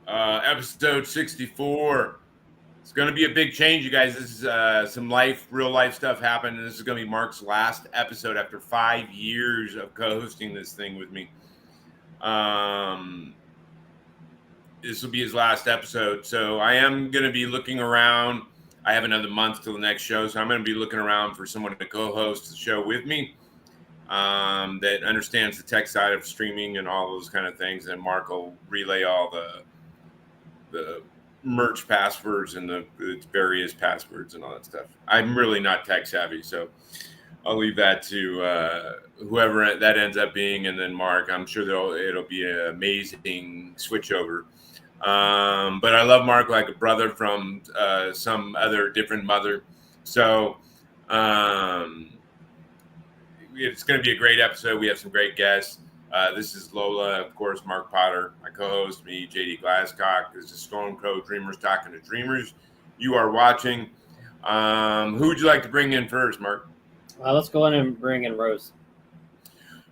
Episode 64. It's going to be a big change, you guys. This is some real life stuff happened, and this is going to be Mark's last episode after 5 years of co-hosting this thing with me. This will be his last episode, so I am going to be looking around. I have another month till the next show, so I'm going to be looking around for someone to co-host the show with me that understands the tech side of streaming and all those kind of things, and Mark will relay all the merch passwords and the various passwords and all that stuff. I'm really not tech savvy, so I'll leave that to whoever that ends up being, and then Mark. I'm sure it'll be an amazing switchover. But I love Mark like a brother from some other different mother. So it's going to be a great episode. We have some great guests. This is Lola, of course, Mark Potter, my co-host, me, JD Glasscock. This is Storm Crow Dreamers talking to dreamers. You are watching. Who would you like to bring in first, Mark? Let's go in and bring in Rose.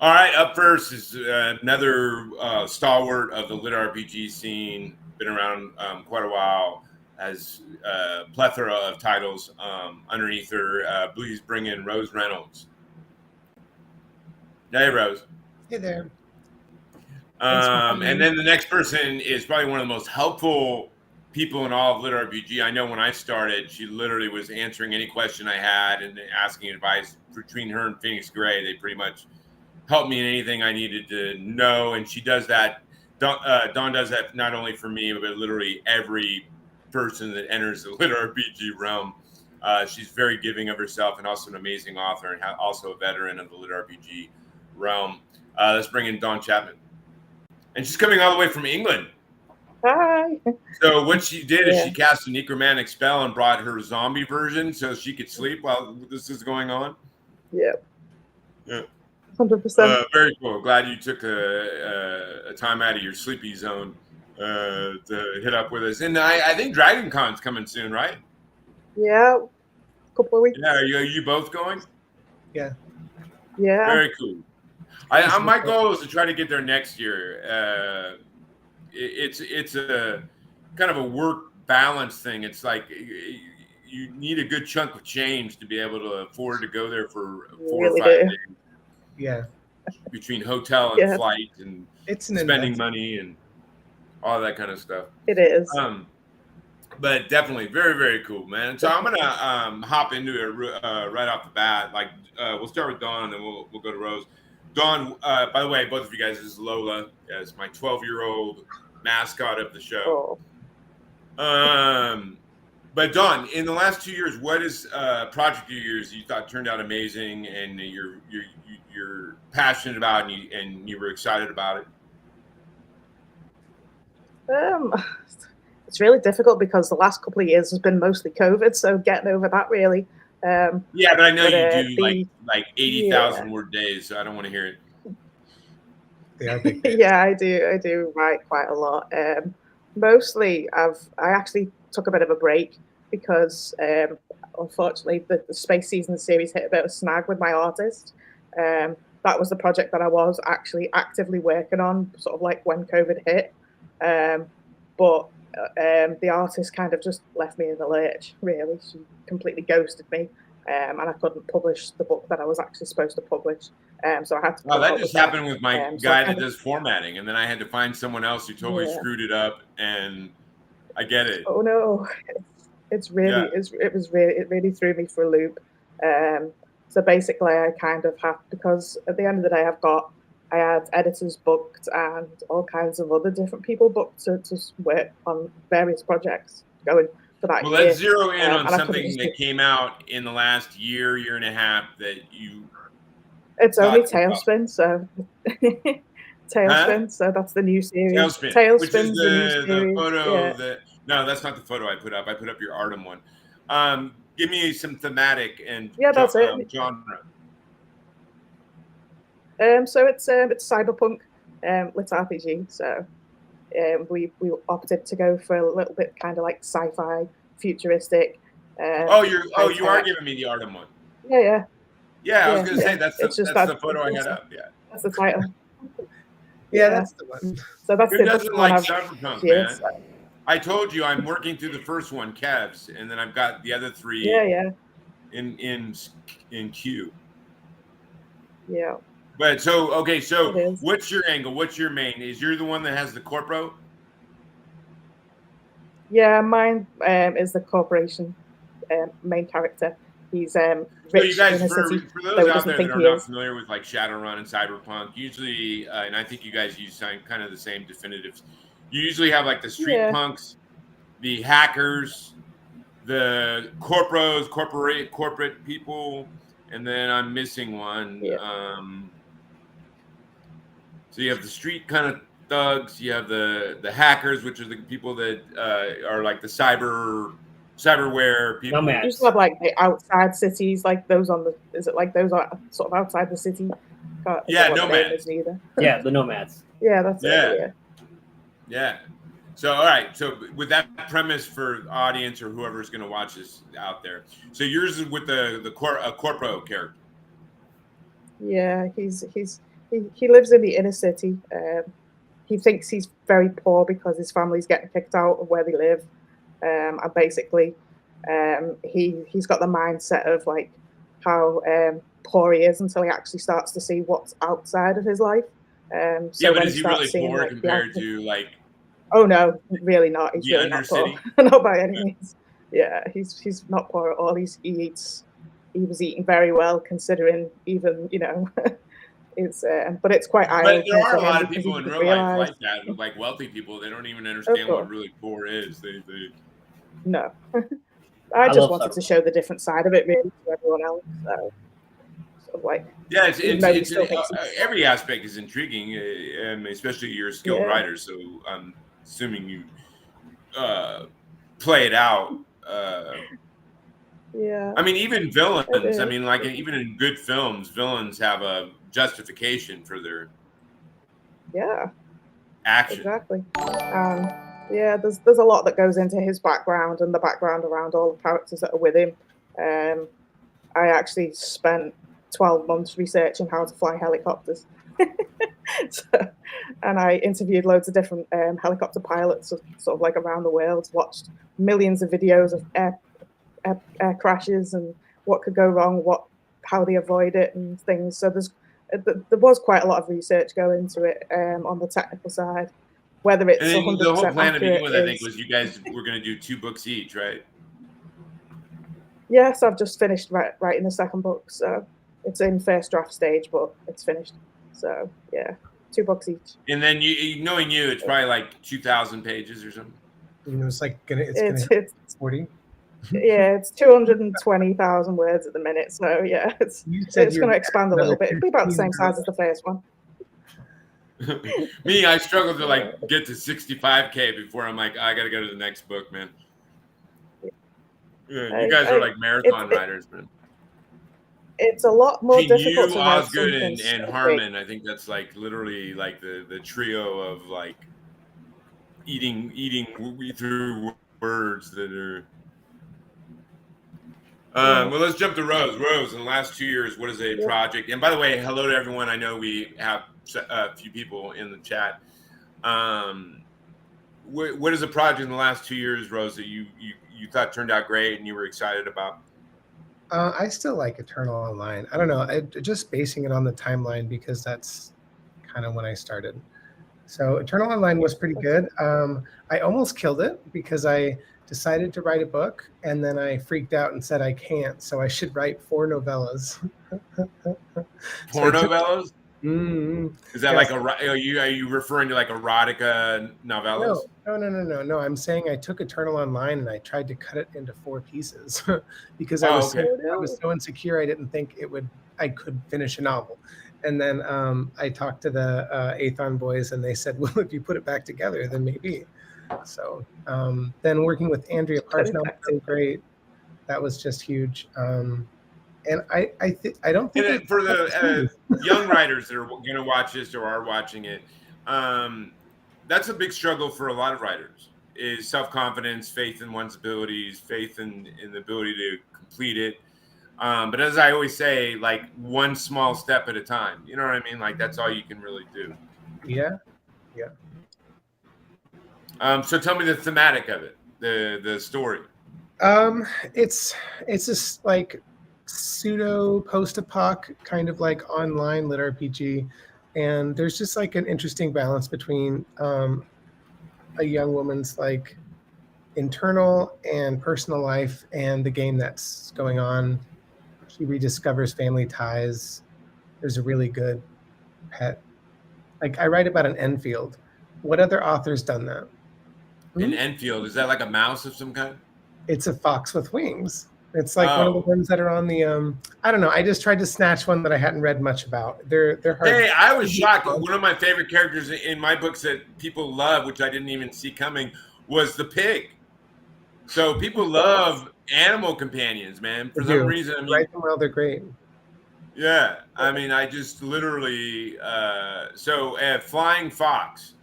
All right, up first is another stalwart of the LitRPG scene. Been around quite a while. Has a plethora of titles underneath her. Please bring in Rose Reynolds. Hey, Rose. Hey there. And then the next person is probably one of the most helpful people in all of LitRPG. I know when I started, she literally was answering any question I had and asking advice. Between her and Phoenix Gray, they pretty much helped me in anything I needed to know. And she does that. Dawn does that not only for me, but literally every person that enters the LitRPG realm. She's very giving of herself and also an amazing author and also a veteran of the LitRPG realm. Let's bring in Dawn Chapman. And she's coming all the way from England. Hi. So what she did is she cast a necromantic spell and brought her zombie version so she could sleep while this is going on. Yep. Yeah. 100%. Very cool. Glad you took a time out of your sleepy zone to hit up with us. And I think Dragon Con's coming soon, right? Yeah. A couple of weeks. Yeah. Are you both going? Yeah. Yeah. Very cool. My goal is to try to get there next year. It's a kind of a work balance thing. It's like you need a good chunk of change to be able to afford to go there for 4 or 5 days. Yeah. Between hotel and flight and it's spending money and all that kind of stuff. It is. But definitely very, very cool, man. So I'm gonna hop into it right off the bat. Like we'll start with Dawn, and then we'll go to Rose. Dawn, by the way, both of you guys, this is Lola, as my 12-year-old mascot of the show. Oh. But Dawn, in the last 2 years, what is project of yours you thought turned out amazing and you're passionate about and you were excited about it? It's really difficult because the last couple of years has been mostly COVID, so getting over that really. Yeah, but I know you do like 80,000 word days, so I don't want to hear it. They are big. Yeah, I do write quite a lot. Mostly, I actually took a bit of a break because unfortunately the Space Season series hit a bit of a snag with my artist. That was the project that I was actually actively working on, sort of like when COVID hit. But the artist kind of just left me in the lurch, really. She completely ghosted me, and I couldn't publish the book that I was actually supposed to publish. So I had to. Oh, that just happened with my guy that does formatting, and then I had to find someone else who totally screwed it up, and I get it. Oh no, it really threw me for a loop. So basically, I kind of had, because at the end of the day, I had editors booked and all kinds of other different people booked to work on various projects going for that year. Well, let's zero in on something that came out in the last year and a half that you... It's only Tailspin, so... Tailspin, so that's the new series. Tailspin, which is the photo that... No, that's not the photo I put up. I put up your Artem one. Give me some thematic and that's it. Genre. So it's cyberpunk, LitRPG. So we opted to go for a little bit kind of like sci-fi, futuristic. You are giving me the Artem one. Yeah. Yeah, I was going to say that's the photo I had up. Yeah, that's the title. Yeah, that's the one. So that's Who the doesn't one like I've cyberpunk, yeah, man? so, I told you I'm working through the first one, Kev's, and then I've got the other three yeah. in queue. Yeah, But so okay, so it is. what's your angle? What's your main? Is you're the one that has the corpro? Yeah, mine is the corporation main character. He's So you rich guys, in a city, for those though he out doesn't there that think are he not is. familiar with like Shadowrun and Cyberpunk, usually, and I think you guys use kind of the same definitives. You usually have like the street Yeah, punks, the hackers, the corporate people, and then I'm missing one. yeah, So you have the street kind of thugs, you have the hackers, which are the people that are like the cyberware people. you Nomads. just have like the outside cities, like those on the. Is it like those are sort of outside the city? Can't Yeah, think what the name nomads. is either. Yeah, the nomads. Yeah, that's Yeah. it. Yeah. Yeah. So all right. So with that premise for audience or whoever's going to watch this out there, so yours is with the corpo character. Yeah, he lives in the inner city. He thinks he's very poor because his family's getting kicked out of where they live, and basically, he's got the mindset of like how poor he is until he actually starts to see what's outside of his life. So Yeah, but when is he he starts really seeing poor like compared to like oh no, really not. He's the really not poor, undercity? not by any means. Yeah, he's not poor at all. He was eating very well considering even it's but it's quite eye But there opening are for a him lot of because he people in didn't real life realize. like that, like wealthy people. They don't even Of understand what course, really poor is. They no. I I just love wanted to cyberpunk. show the different side of it really to everyone else. So, sort of like, Yeah, even though he still thinks he's every aspect is intriguing, especially you're a skilled yeah, writer. So I'm assuming you play it out. yeah, I mean, even it villains. I is. mean, like even in good films, villains have a justification for their Yeah, action. exactly. Yeah, there's a lot that goes into his background and the background around all the characters that are with him. Um, I actually spent 12 months researching how to fly helicopters. So, and I interviewed loads of different helicopter pilots, sort of like around the world, watched millions of videos of air crashes and what could go wrong, how they avoid it and things. So there was quite a lot of research going into it on the technical side. Whether And it's then the whole 100% plan to begin accurate with, I think, is was you guys were going to do 2 books each, right? yes. I've just finished writing the second book, so it's in first draft stage, but it's finished. So yeah, 2 books each. And then knowing you, it's probably like 2,000 pages or something. It's gonna It's hit 40. yeah, it's 220,000 words at the minute. So yeah, You said it's you're going to expand a another little bit. It'll be about the 15 same size as the first one. Me, I struggled to like get to 65K before I'm like, I got to go to the next book, man. Yeah, you guys are like marathon riders, man. It's a lot more difficult You, to write Osgood, something and so Harmon. I think that's like literally like the trio of like eating through words that are. Well, let's jump to Rose. Rose, in the last 2 years, what is a project? And by the way, hello to everyone. I know we have a few people in the chat. What is a project in the last 2 years, Rose, that you thought turned out great and you were excited about? I still like Eternal Online. I don't know. Just basing it on the timeline because that's kind of when I started. So Eternal Online was pretty good. I almost killed it because I decided to write a book and then I freaked out and said I can't. So I should write 4 novellas. 4 novellas? Is that yes. like are you referring to like erotica novellas? No. I'm saying I took Eternal Online and I tried to cut it into 4 pieces because I was so insecure. I didn't think I could finish a novel. And then I talked to the Athon boys and they said, well, if you put it back together, then maybe. So then working with Andrea Parsnell was so great. That was just huge. And I don't think for the young writers that are going to watch this or are watching it, that's a big struggle for a lot of writers is self-confidence, faith in one's abilities, faith in the ability to complete it. But as I always say, like one small step at a time, you know what I mean? Like that's all you can really do. Yeah. So tell me the thematic of it, the story. It's this like pseudo post-apoc kind of like online lit RPG, and there's just like an interesting balance between a young woman's like internal and personal life and the game that's going on. She rediscovers family ties. There's a really good pet. Like I write about an Enfield. What other author's done that? An Enfield, is that like a mouse of some kind? It's a fox with wings. It's like one of the ones that are on the I don't know. I just tried to snatch one that I hadn't read much about. They're hard. Hey, I was shocked. One of my favorite characters in my books that people love, which I didn't even see coming, was the pig. So people love animal companions, man. For some reason, I mean, write them well, they're great. Yeah, I mean, I just literally flying fox.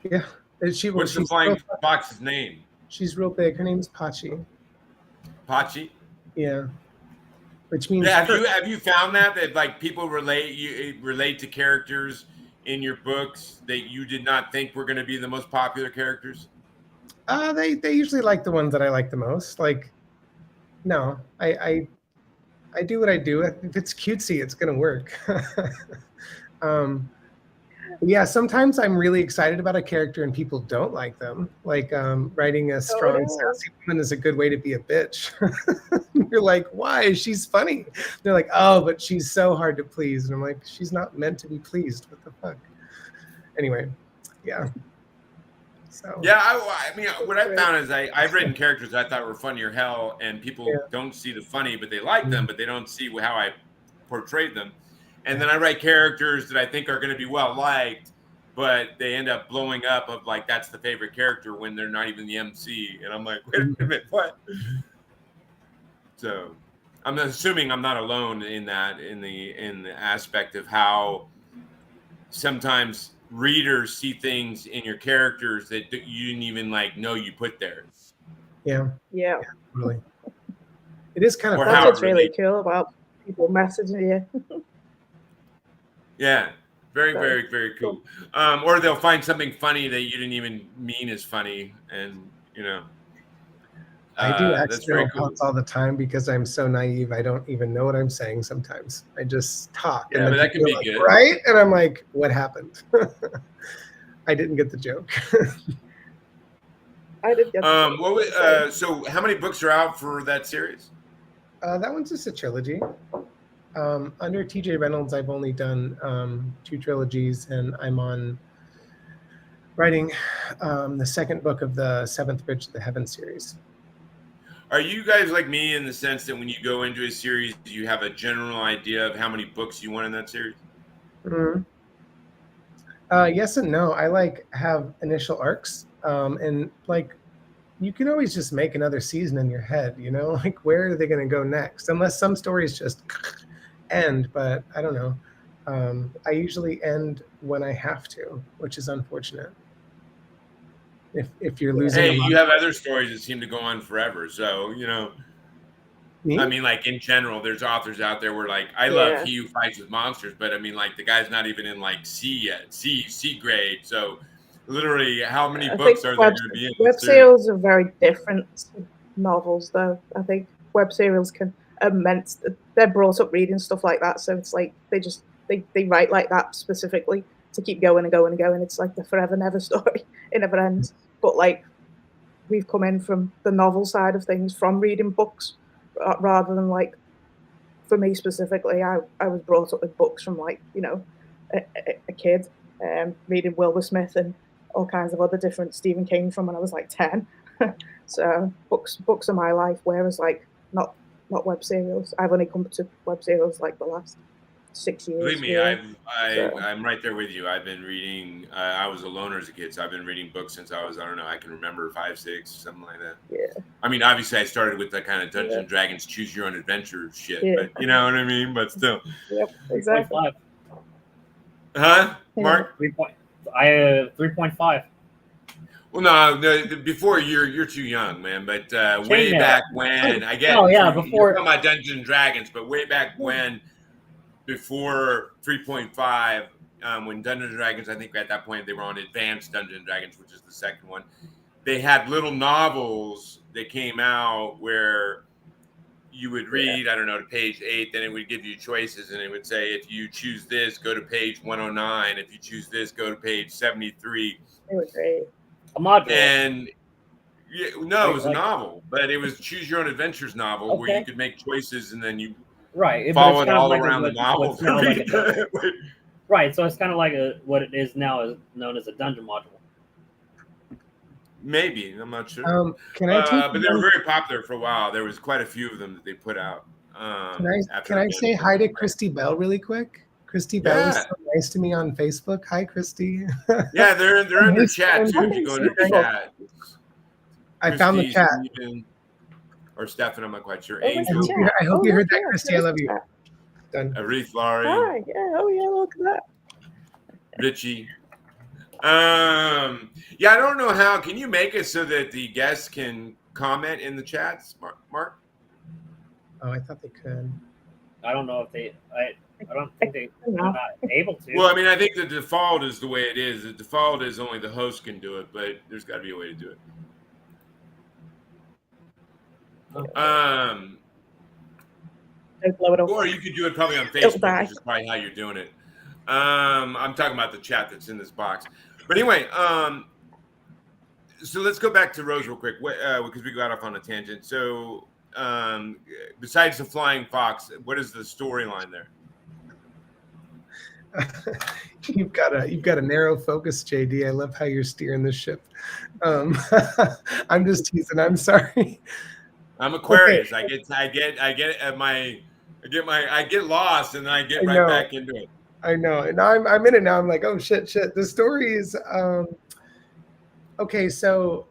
Yeah, what's the flying fox's name? She's real big. Her name's Pachi. Pachi. Yeah, which means have you found that like people relate to characters in your books that you did not think were going to be the most popular characters? They usually like the ones that I like the most. Like, no, I do what I do. If it's cutesy, it's gonna work. Yeah, sometimes I'm really excited about a character and people don't like them. Like writing a strong, sassy woman is a good way to be a bitch. You're like, why? She's funny. They're like, oh, but she's so hard to please. And I'm like, she's not meant to be pleased. What the fuck? Anyway, yeah. So yeah, I mean, what I found is I've written characters I thought were funny or hell, and people don't see the funny, but they like them, but they don't see how I portrayed them. And then I write characters that I think are going to be well liked, but they end up blowing up of like that's the favorite character when they're not even the MC, and I'm like, wait a minute, what? So I'm assuming I'm not alone in that in the aspect of how sometimes readers see things in your characters that you didn't even like know you put there. Yeah, really. It is kind of fun. That's really cool about people messaging you. Yeah, very, very, very cool. Or they'll find something funny that you didn't even mean is funny, and you know. I do accidental thoughts all the time because I'm so naive. I don't even know what I'm saying sometimes. I just talk. Yeah, but that can be good, right? And I'm like, what happened? I didn't get the joke. I did get. So, how many books are out for that series? That one's just a trilogy. Under TJ Reynolds, I've only done 2 trilogies, and I'm on writing the second book of the Seventh Bridge to the Heaven series. Are you guys like me in the sense that when you go into a series, you have a general idea of how many books you want in that series? Mm-hmm. Yes and no. I like have initial arcs, and like you can always just make another season in your head, you know, like where are they going to go next? Unless some stories just end, but I don't know. I usually end when I have to, which is unfortunate. If you're losing, hey, you have other stories that seem to go on forever, so you know. Me? I mean, like in general, there's authors out there where like I love He Who Fights with Monsters, but I mean, like the guy's not even in like C yet, C grade. So, literally, how many books are there going to be in? Web serials are very different to novels, though. I think web serials can immense. They're brought up reading stuff like that, so it's like they write like that specifically to keep going and going and going. It's like the forever never story. It never ends. But like we've come in from the novel side of things, from reading books rather than like, for me specifically, I was brought up with books from like, you know, a kid, reading Wilbur Smith and all kinds of other different Stephen King from when I was like 10. So books are my life, whereas like not web serials. I've only come to web serials like the last 6 years. Believe me, I'm right there with you. I've been reading. I was a loner as a kid, so I've been reading books since I was, I don't know, I can remember 5, 6, something like that. Yeah. I mean, obviously, I started with that kind of Dungeons and Dragons, choose your own adventure shit, but you know what I mean. But still. Yep. Exactly. 3.5. Huh, Mark? 3.5. Well, no, before you're too young, man. But way back when, I guess. Oh yeah, before. You're talking about Dungeons and Dragons, but way back when. Before 3.5, when Dungeons and Dragons, I think at that point they were on Advanced Dungeons and Dragons, which is the second one. They had little novels that came out where you would read, I don't know, to page 8, then it would give you choices, and it would say, if you choose this, go to page 109. If you choose this, go to page 73. It was great. A module. And it was a novel, but it was Choose Your Own Adventures novel where you could make choices and then you follow it all around the novel. Right, so it's kind of like what it is now is known as a dungeon module. Maybe, I'm not sure. Can I but they were very popular for a while. There was quite a few of them that they put out. Can I say hi to Christy Bell really quick? Christy Bell was so nice to me on Facebook. Hi, Christy. Yeah, they're in the chat too. If you go into the chat. I found the chat. Stephen, or Stefan, I'm not quite sure. Angel. I hope you heard that, Christy. I love you. Done. Aretha Laurie. Hi. Yeah. Oh, yeah. Look at that. Richie. I don't know how. Can you make it so that the guests can comment in the chats, Mark? Oh, I thought they could. I don't know if they. I don't think they're not able to. Well, I mean, I think the default is the way it is. The default is only the host can do it, but there's got to be a way to do it. Or you could do it probably on Facebook, which is probably how you're doing it. I'm talking about the chat that's in this box. But anyway, so let's go back to Rose real quick because we got off on a tangent. So besides the flying fox, what is the storyline there? You've got a narrow focus, JD. I love how you're steering this ship. I'm just teasing. I'm sorry. I'm Aquarius. Okay. I get lost and then I get right back into it. I know. And I'm in it now. I'm like, oh shit. The story is okay, so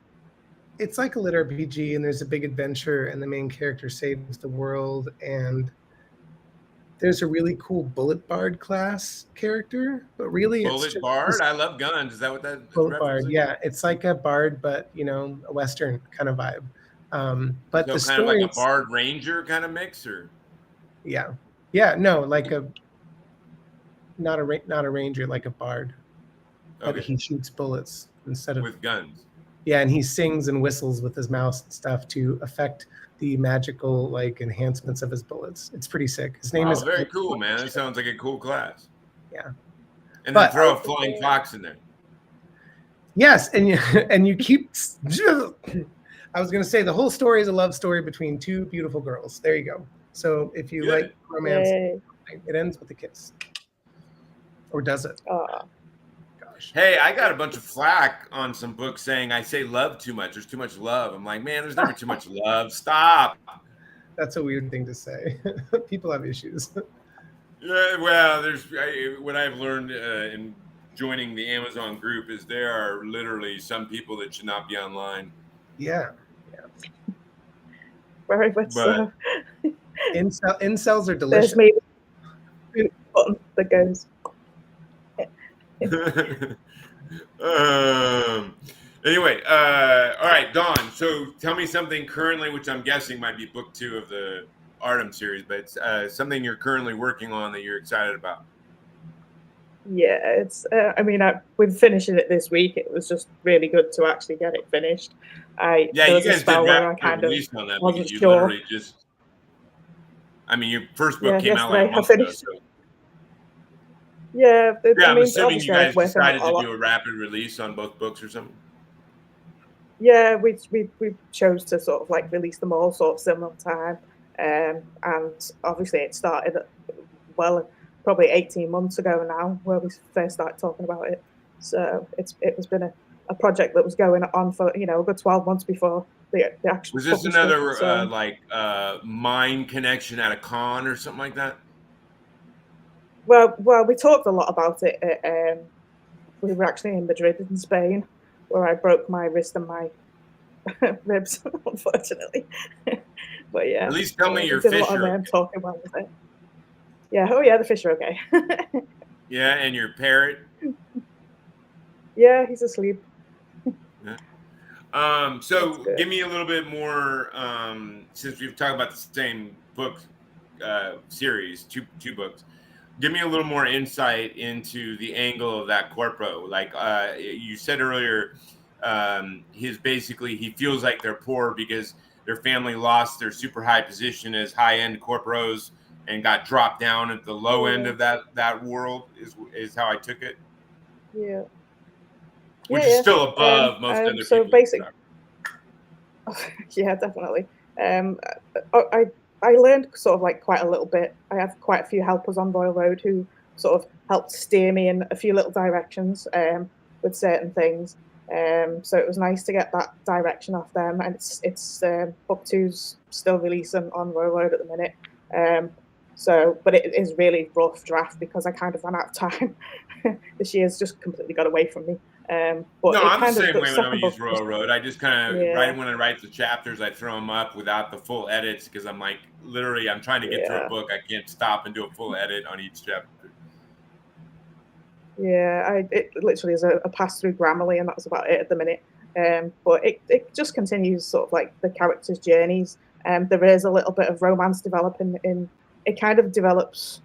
it's like a LitRPG and there's a big adventure and the main character saves the world, and there's a really cool Bullet Bard class character, but really Bullet Bard? I love guns. Is that what that Bullet Bard, yeah. It's like a bard, but a Western kind of vibe. But so the kind of like a Bard Ranger kind of mix, or no, like not a ranger, like a bard. Okay. But he shoots bullets instead of with guns. Yeah, and he sings and whistles with his mouth and stuff to affect the magical enhancements of his bullets. It's pretty sick. His name is very cool, man. It sounds like a cool class. Yeah, and then throw a flying fox in there. Yes, and you keep. I was going to say the whole story is a love story between two beautiful girls. There you go. So if you like romance, it ends with a kiss, or does it? Gosh. Hey, I got a bunch of flack on some books saying I say love too much. There's too much love. I'm like, man, there's never too much love. Stop. That's a weird thing to say. People have issues. Yeah, well, what I've learned in joining the Amazon group is there are literally some people that should not be online. Yeah. Very much so. Incels are delicious. There's maybe button that goes. Anyway, all right, Dawn. So tell me something currently, which I'm guessing might be book 2 of the Artem series, but something you're currently working on that you're excited about. Yeah, it's. With finishing it this week, it was just really good to actually get it finished. You guys did rapid release on that. Because you literally just. Your first book came out like a month ago. So. Yeah, I'm assuming you guys decided to do a rapid release on both books or something. Yeah, we chose to sort of release them all sort of similar time, and obviously it started probably 18 months ago now where we first started talking about it. So it was been a project that was going on for a good 12 months before the actual. Was this another mind connection at a con or something like that? Well, we talked a lot about it. We were actually in Madrid in Spain, where I broke my wrist and my ribs, unfortunately. But yeah. At least tell me your fish are okay. Talking about it. Yeah. Oh yeah, the fish are okay. Yeah, and your parrot. Yeah, he's asleep. Yeah. So give me a little bit more. Since we've talked about the same book series, two books. give me a little more insight into the angle of that corpo. Like you said earlier, he feels like they're poor because their family lost their super high position as high-end corporos and got dropped down at the low end of that world is how I took it. Yeah. Which is still above most other so people. Basic. Yeah, definitely. I learned sort of like quite a little bit. I have quite a few helpers on Royal Road who sort of helped steer me in a few little directions with certain things. So it was nice to get that direction off them. And it's book 2's still releasing on Royal Road at the minute. But it is really rough draft because I kind of ran out of time. This year's just completely got away from me. But no, I'm the kind same of, the way when I second use book Royal Road. I just kind of Yeah. when I write the chapters, I throw them up without the full edits because I'm like, literally, I'm trying to get through a book. I can't stop and do a full edit on each chapter. Yeah, it literally is a pass through Grammarly, and that's about it at the minute. But it just continues sort of like the characters' journeys. There is a little bit of romance developing in. It kind of develops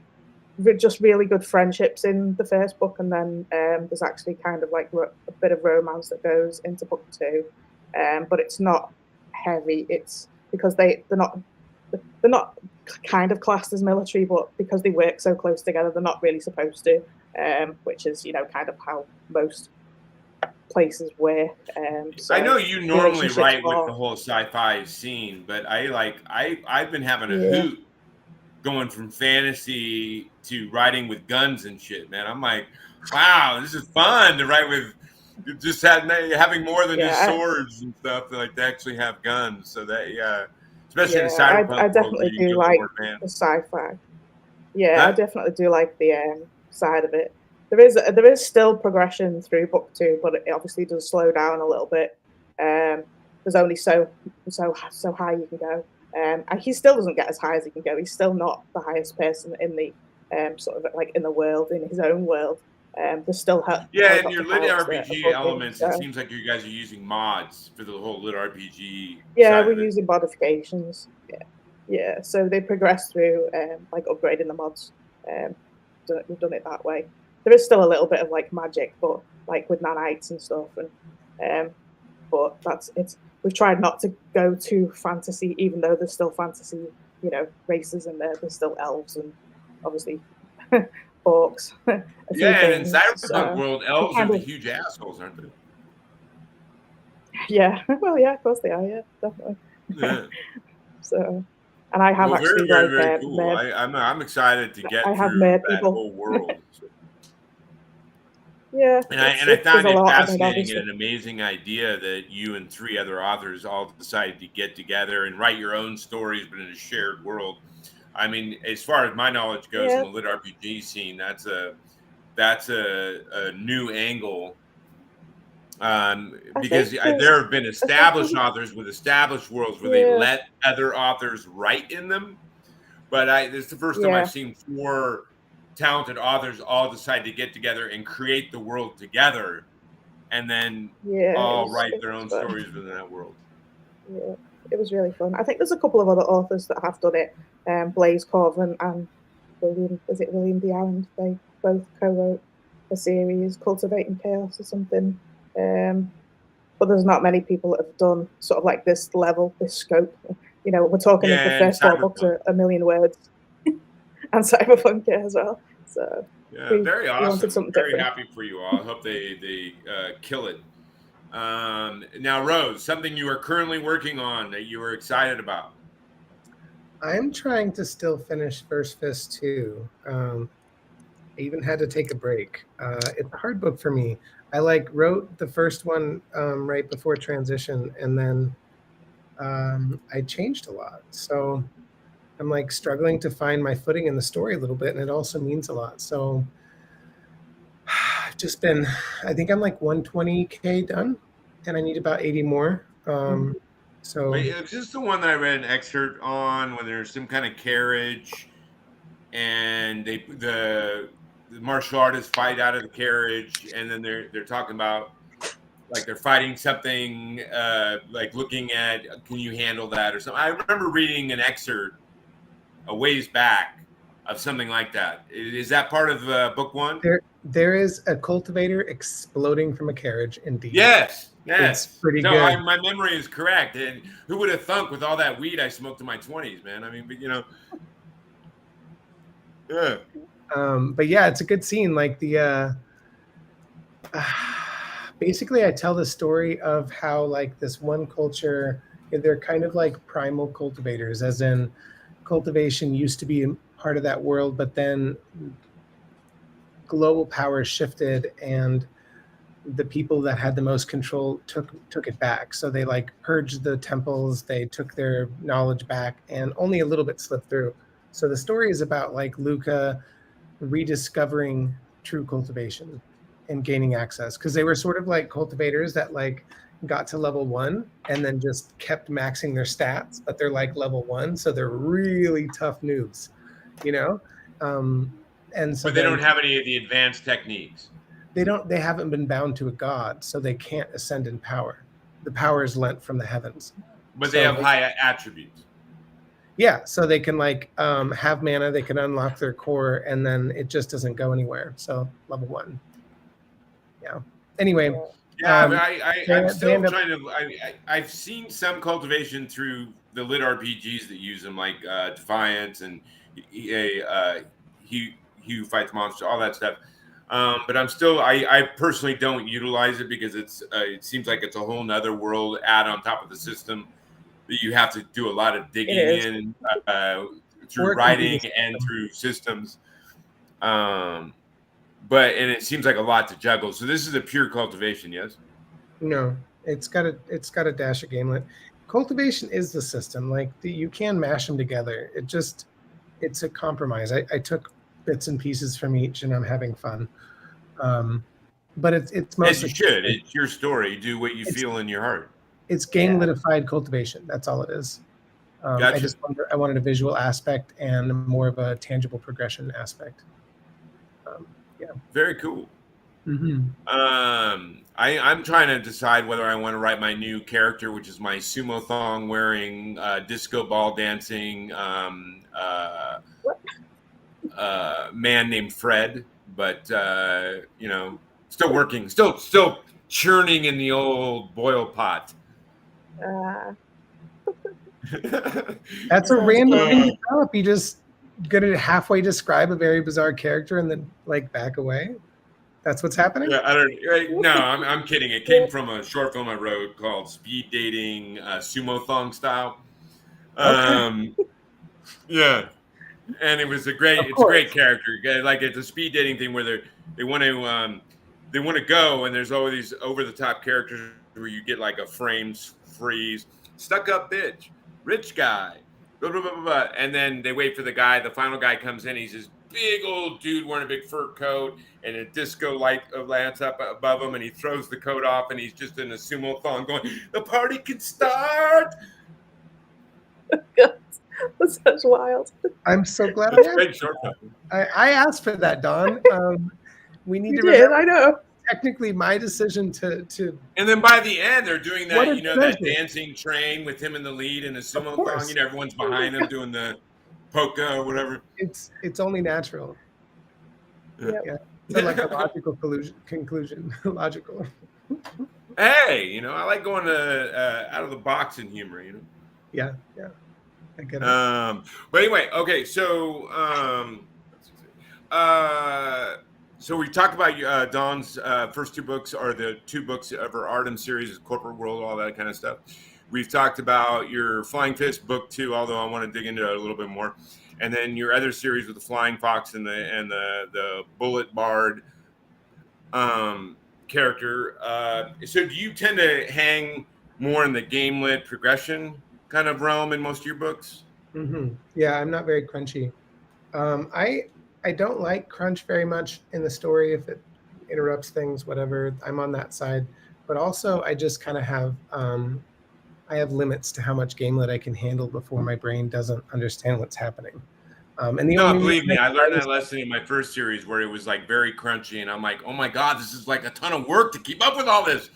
just really good friendships in the first book, and then there's actually kind of like a bit of romance that goes into book 2. But it's not heavy. It's because they're not kind of classed as military, but because they work so close together, they're not really supposed to. Which is kind of how most places work. So I know you normally write with the whole sci-fi scene, but I've been having a hoot going from fantasy to writing with guns and shit, man. I'm like, wow, this is fun to write with. Just having more than just swords and stuff. Like to actually have guns, so that especially in the cyberpunk I definitely world, do like the sci-fi. Yeah, I definitely do like the side of it. There is still progression through book 2, but it obviously does slow down a little bit. There's only so high you can go. And he still doesn't get as high as he can go. He's still not the highest person in the sort of like in the world, in his own world. There's still and your LitRPG elements. It seems like you guys are using mods for the whole LitRPG. Yeah, we're using modifications. Yeah. So they progress through like upgrading the mods. We've done it that way. There is still a little bit of like magic, but like with nanites and stuff, and but we've tried not to go too fantasy, even though there's still fantasy, races in there. There's still elves and obviously orcs. And in cyberpunk world, elves are the huge assholes, aren't they? Yeah, well, yeah, of course they are. Yeah, definitely. Yeah. So, and I have actually very cool. I'm excited to get through that whole world. Yeah, and I found it fascinating and an amazing idea that you and 3 other authors all decided to get together and write your own stories, but in a shared world. I mean, as far as my knowledge goes in the LitRPG scene, that's a new angle. Because there have been established authors with established worlds where they let other authors write in them, but this is the first time I've seen 4 talented authors all decide to get together and create the world together, and then all write their own stories within that world. Yeah, it was really fun. I think there's a couple of other authors that have done it. Blaze Corvin and William DeArond. They both co-wrote a series, Cultivating Chaos or something. But there's not many people that have done sort of like this level, this scope. We're talking the first 4 books are 1 million words, and cyberpunk as well. So very awesome. Very happy for you all. I hope they kill it. Now, Rose, something you are currently working on that you are excited about. I'm trying to still finish First Fist 2. I even had to take a break. It's a hard book for me. I wrote the first one right before transition, and then I changed a lot. So I'm struggling to find my footing in the story a little bit, and it also means a lot. So I've just been, I think I'm 120K done, and I need about 80 more. So wait, is this the one that I read an excerpt on when there's some kind of carriage and the martial artists fight out of the carriage, and then they're talking about they're fighting something looking at, can you handle that or something? I remember reading an excerpt a ways back of something like that. Is that part of book one? There is a cultivator exploding from a carriage, indeed. Yes. It's pretty so good. My memory is correct. And who would have thunk with all that weed I smoked in my 20s, man? I mean, but yeah. But yeah, it's a good scene. Like basically I tell the story of how like this one culture, they're kind of like primal cultivators, as in cultivation used to be part of that world, but then global power shifted and the people that had the most control took it back. So they like purged the temples, they took their knowledge back, and only a little bit slipped through. So the story is about like Luca rediscovering true cultivation and gaining access, because they were sort of like cultivators that like got to level 1 and then just kept maxing their stats, but they're like level 1, so they're really tough noobs, and so but they don't have any of the advanced techniques. They haven't been bound to a god, so they can't ascend in power. The power is lent from the heavens. But they have high attributes. Yeah, so they can like have mana, they can unlock their core, and then it just doesn't go anywhere. So level 1. Yeah. Anyway. Yeah, I'm still trying to. I've seen some cultivation through the LitRPGs that use them, like Defiance and Hugh Fight the Monster, all that stuff. But I'm still. I personally don't utilize it because it seems like it's a whole nother world add on top of the system that you have to do a lot of digging in through writing and through systems. But it seems like a lot to juggle. So this is a pure cultivation, yes? No, it's got a dash of gamelet. Cultivation is the system. Like you can mash them together. It's a compromise. I took bits and pieces from each, and I'm having fun. But it's mostly. As you should. It's your story. Do what you feel in your heart. It's game-litified cultivation. That's all it is. Gotcha. I wanted a visual aspect and more of a tangible progression aspect. Yeah. Very cool. Mm-hmm. I'm trying to decide whether I want to write my new character, which is my sumo thong wearing, disco ball dancing man named Fred, but still working, still churning in the old boil pot. That's a random thing to tell. If you just gonna halfway describe a very bizarre character and then like back away. That's what's happening? Yeah, I'm kidding. It came from a short film I wrote called Speed Dating Sumo Thong Style. Yeah. And it was a great character. Like it's a speed dating thing where they want to go, and there's always these over the top characters where you get like a frame freeze, stuck up bitch, rich guy, blah, blah, blah, blah, blah. And then they wait for the final guy comes in, he's this big old dude wearing a big fur coat and a disco light lands up above him, and he throws the coat off and he's just in a sumo thong going, the party can start. That's such wild. I'm so glad I asked for that, Dawn. We need I know. Technically my decision to and then by the end they're doing that that dancing train with him in the lead in a sumo thong, everyone's behind him doing the polka or whatever. It's only natural. Yeah. So like a logical conclusion. Logical. Hey, I like going to out of the box in humor, Yeah. I get it. But anyway, okay, so so we talked about Dawn's first 2 books are the 2 books of her Artem series, Corporate World, all that kind of stuff. We've talked about your Flying Fist book 2, although I want to dig into it a little bit more, and then your other series with the Flying Fox and the Bullet Bard character. So do you tend to hang more in the game-lit progression kind of realm in most of your books? Mm-hmm. Yeah, I'm not very crunchy. I don't like crunch very much in the story if it interrupts things, whatever. I'm on that side. But also I just kind of have I have limits to how much gamelit I can handle before my brain doesn't understand what's happening. Believe me, I learned that lesson in my first series where it was like very crunchy, and I'm like, oh my God, this is like a ton of work to keep up with all this.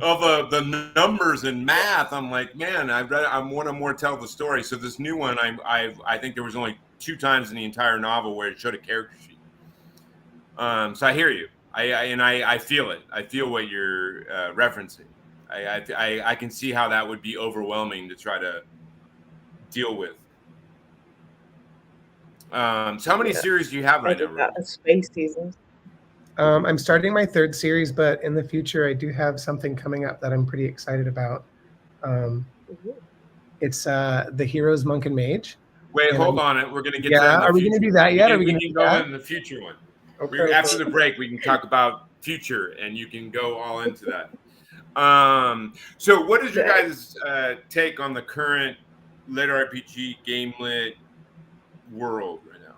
Of the numbers and math. I'm like, man, I want to more tell the story. So this new one, I think there was only 2 times in the entire novel where it showed a character sheet. So I hear you. I feel it. I feel what you're referencing. I can see how that would be overwhelming to try to deal with. So how many series do you have right now, Rose? Space seasons. I'm starting my 3rd series, but in the future, I do have something coming up that I'm pretty excited about. It's The Heroes, Monk, and Mage. Wait, hold on. We're going to get to that in the are we going to do that yet? We can go in the future one. Okay. After the break, we can talk about future, and you can go all into that. So what is your guys' take on the current LitRPG game lit world right now?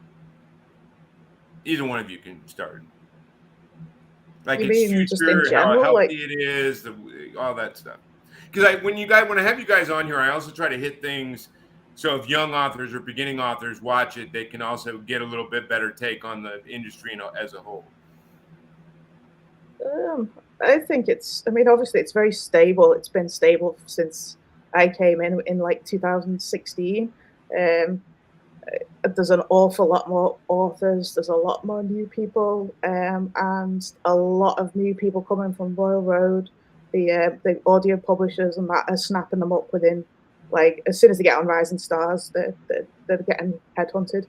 Either one of you can start. Like its future, how healthy it is, all that stuff. Because when I have you guys on here, I also try to hit things. So if young authors or beginning authors watch it, they can also get a little bit better take on the industry as a whole. I think obviously it's very stable. It's been stable since I came in like 2016. There's an awful lot more authors. There's a lot more new people, and a lot of new people coming from Royal Road. The audio publishers and that are snapping them up within, like, as soon as they get on Rising Stars, they're getting headhunted,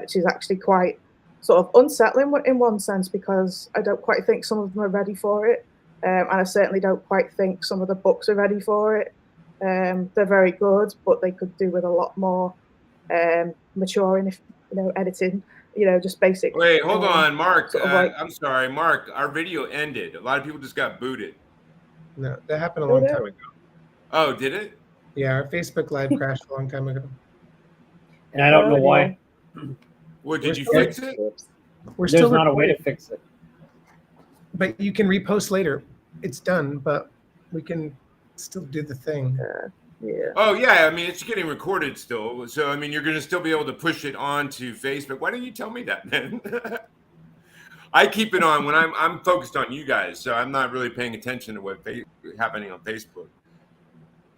which is actually quite sort of unsettling in one sense, because I don't quite think some of them are ready for it, and I certainly don't quite think some of the books are ready for it. They're very good, but they could do with a lot more maturing, editing, just basic. Wait, hold on, Mark. I'm sorry, Mark. Our video ended. A lot of people just got booted. No, that happened a long time ago. Oh, did it? Yeah, our Facebook Live crashed a long time ago. And I don't know why. Well, did you fix it? There's not a way to fix it. But you can repost later. It's done, but we can still do the thing. Yeah. Oh, yeah. I mean, it's getting recorded still. So, I mean, you're going to still be able to push it onto Facebook. Why don't you tell me that, man? I keep it on when I'm focused on you guys, so I'm not really paying attention to what's happening on Facebook.